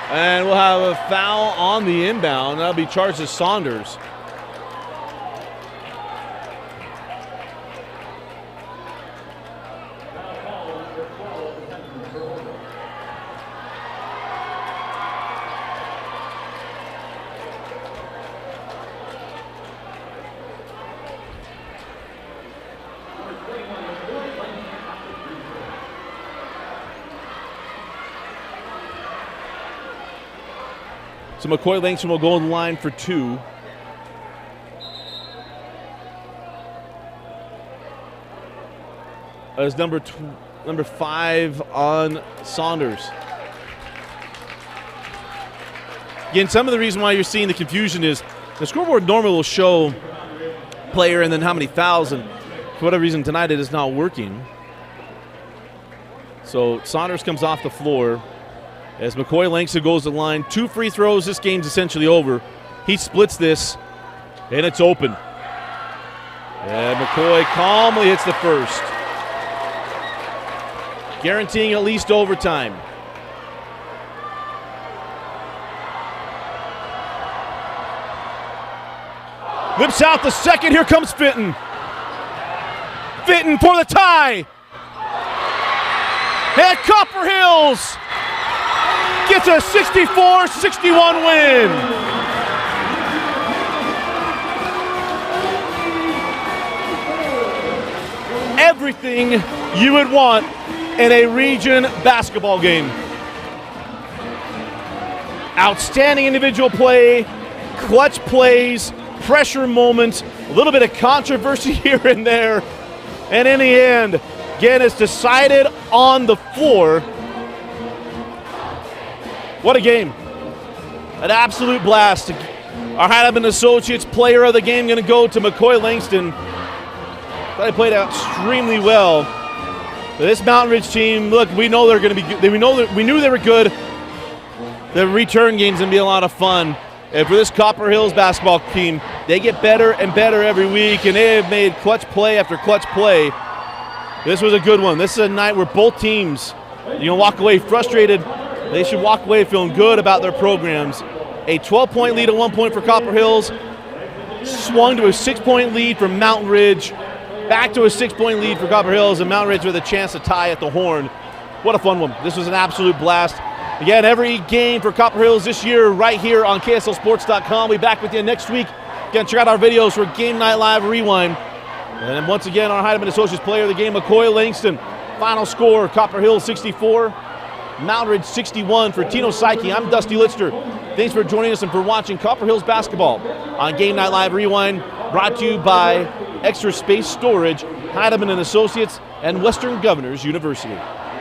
And we'll have a foul on the inbound. That'll be charged to Saunders. So McCoy Langston will go in line for 2. As number 5 on Saunders. Again, some of the reason why you're seeing the confusion is the scoreboard normally will show player and then how many fouls, and for whatever reason tonight it is not working. So Saunders comes off the floor as McCoy Langston goes to the line. 2 free throws. This game's essentially over. He splits this, and it's open. And McCoy calmly hits the first, guaranteeing at least overtime. Whips out the second. Here comes Fitton. Fitton for the tie. And Copper Hills gets a 64-61 win. Everything you would want in a region basketball game. Outstanding individual play, clutch plays, pressure moments, a little bit of controversy here and there. And in the end, again, it's decided on the floor. What a game. An absolute blast. Our Heidemann Associates player of the game going to go to McCoy Langston. They played out extremely well. This Mountain Ridge team, look, we know they're going to be good. We knew they were good. The return game's going to be a lot of fun. And for this Copper Hills basketball team, they get better and better every week, and they have made clutch play after clutch play. This was a good one. This is a night where both teams, walk away frustrated. They should walk away feeling good about their programs. A 12-point lead at one point for Copper Hills, swung to a 6-point lead for Mountain Ridge, back to a 6-point lead for Copper Hills, and Mountain Ridge with a chance to tie at the horn. What a fun one. This was an absolute blast. Again, every game for Copper Hills this year right here on KSLSports.com. We'll be back with you next week. Again, check out our videos for Game Night Live Rewind. And then once again, our Heidemann Associates player of the game, McCoy Langston. Final score, Copper Hills 64, Mountain Ridge 61. For Tino Psyche, I'm Dusty Litster. Thanks for joining us and for watching Copper Hills basketball on Game Night Live Rewind, brought to you by Extra Space Storage, Heidemann & Associates, and Western Governors University.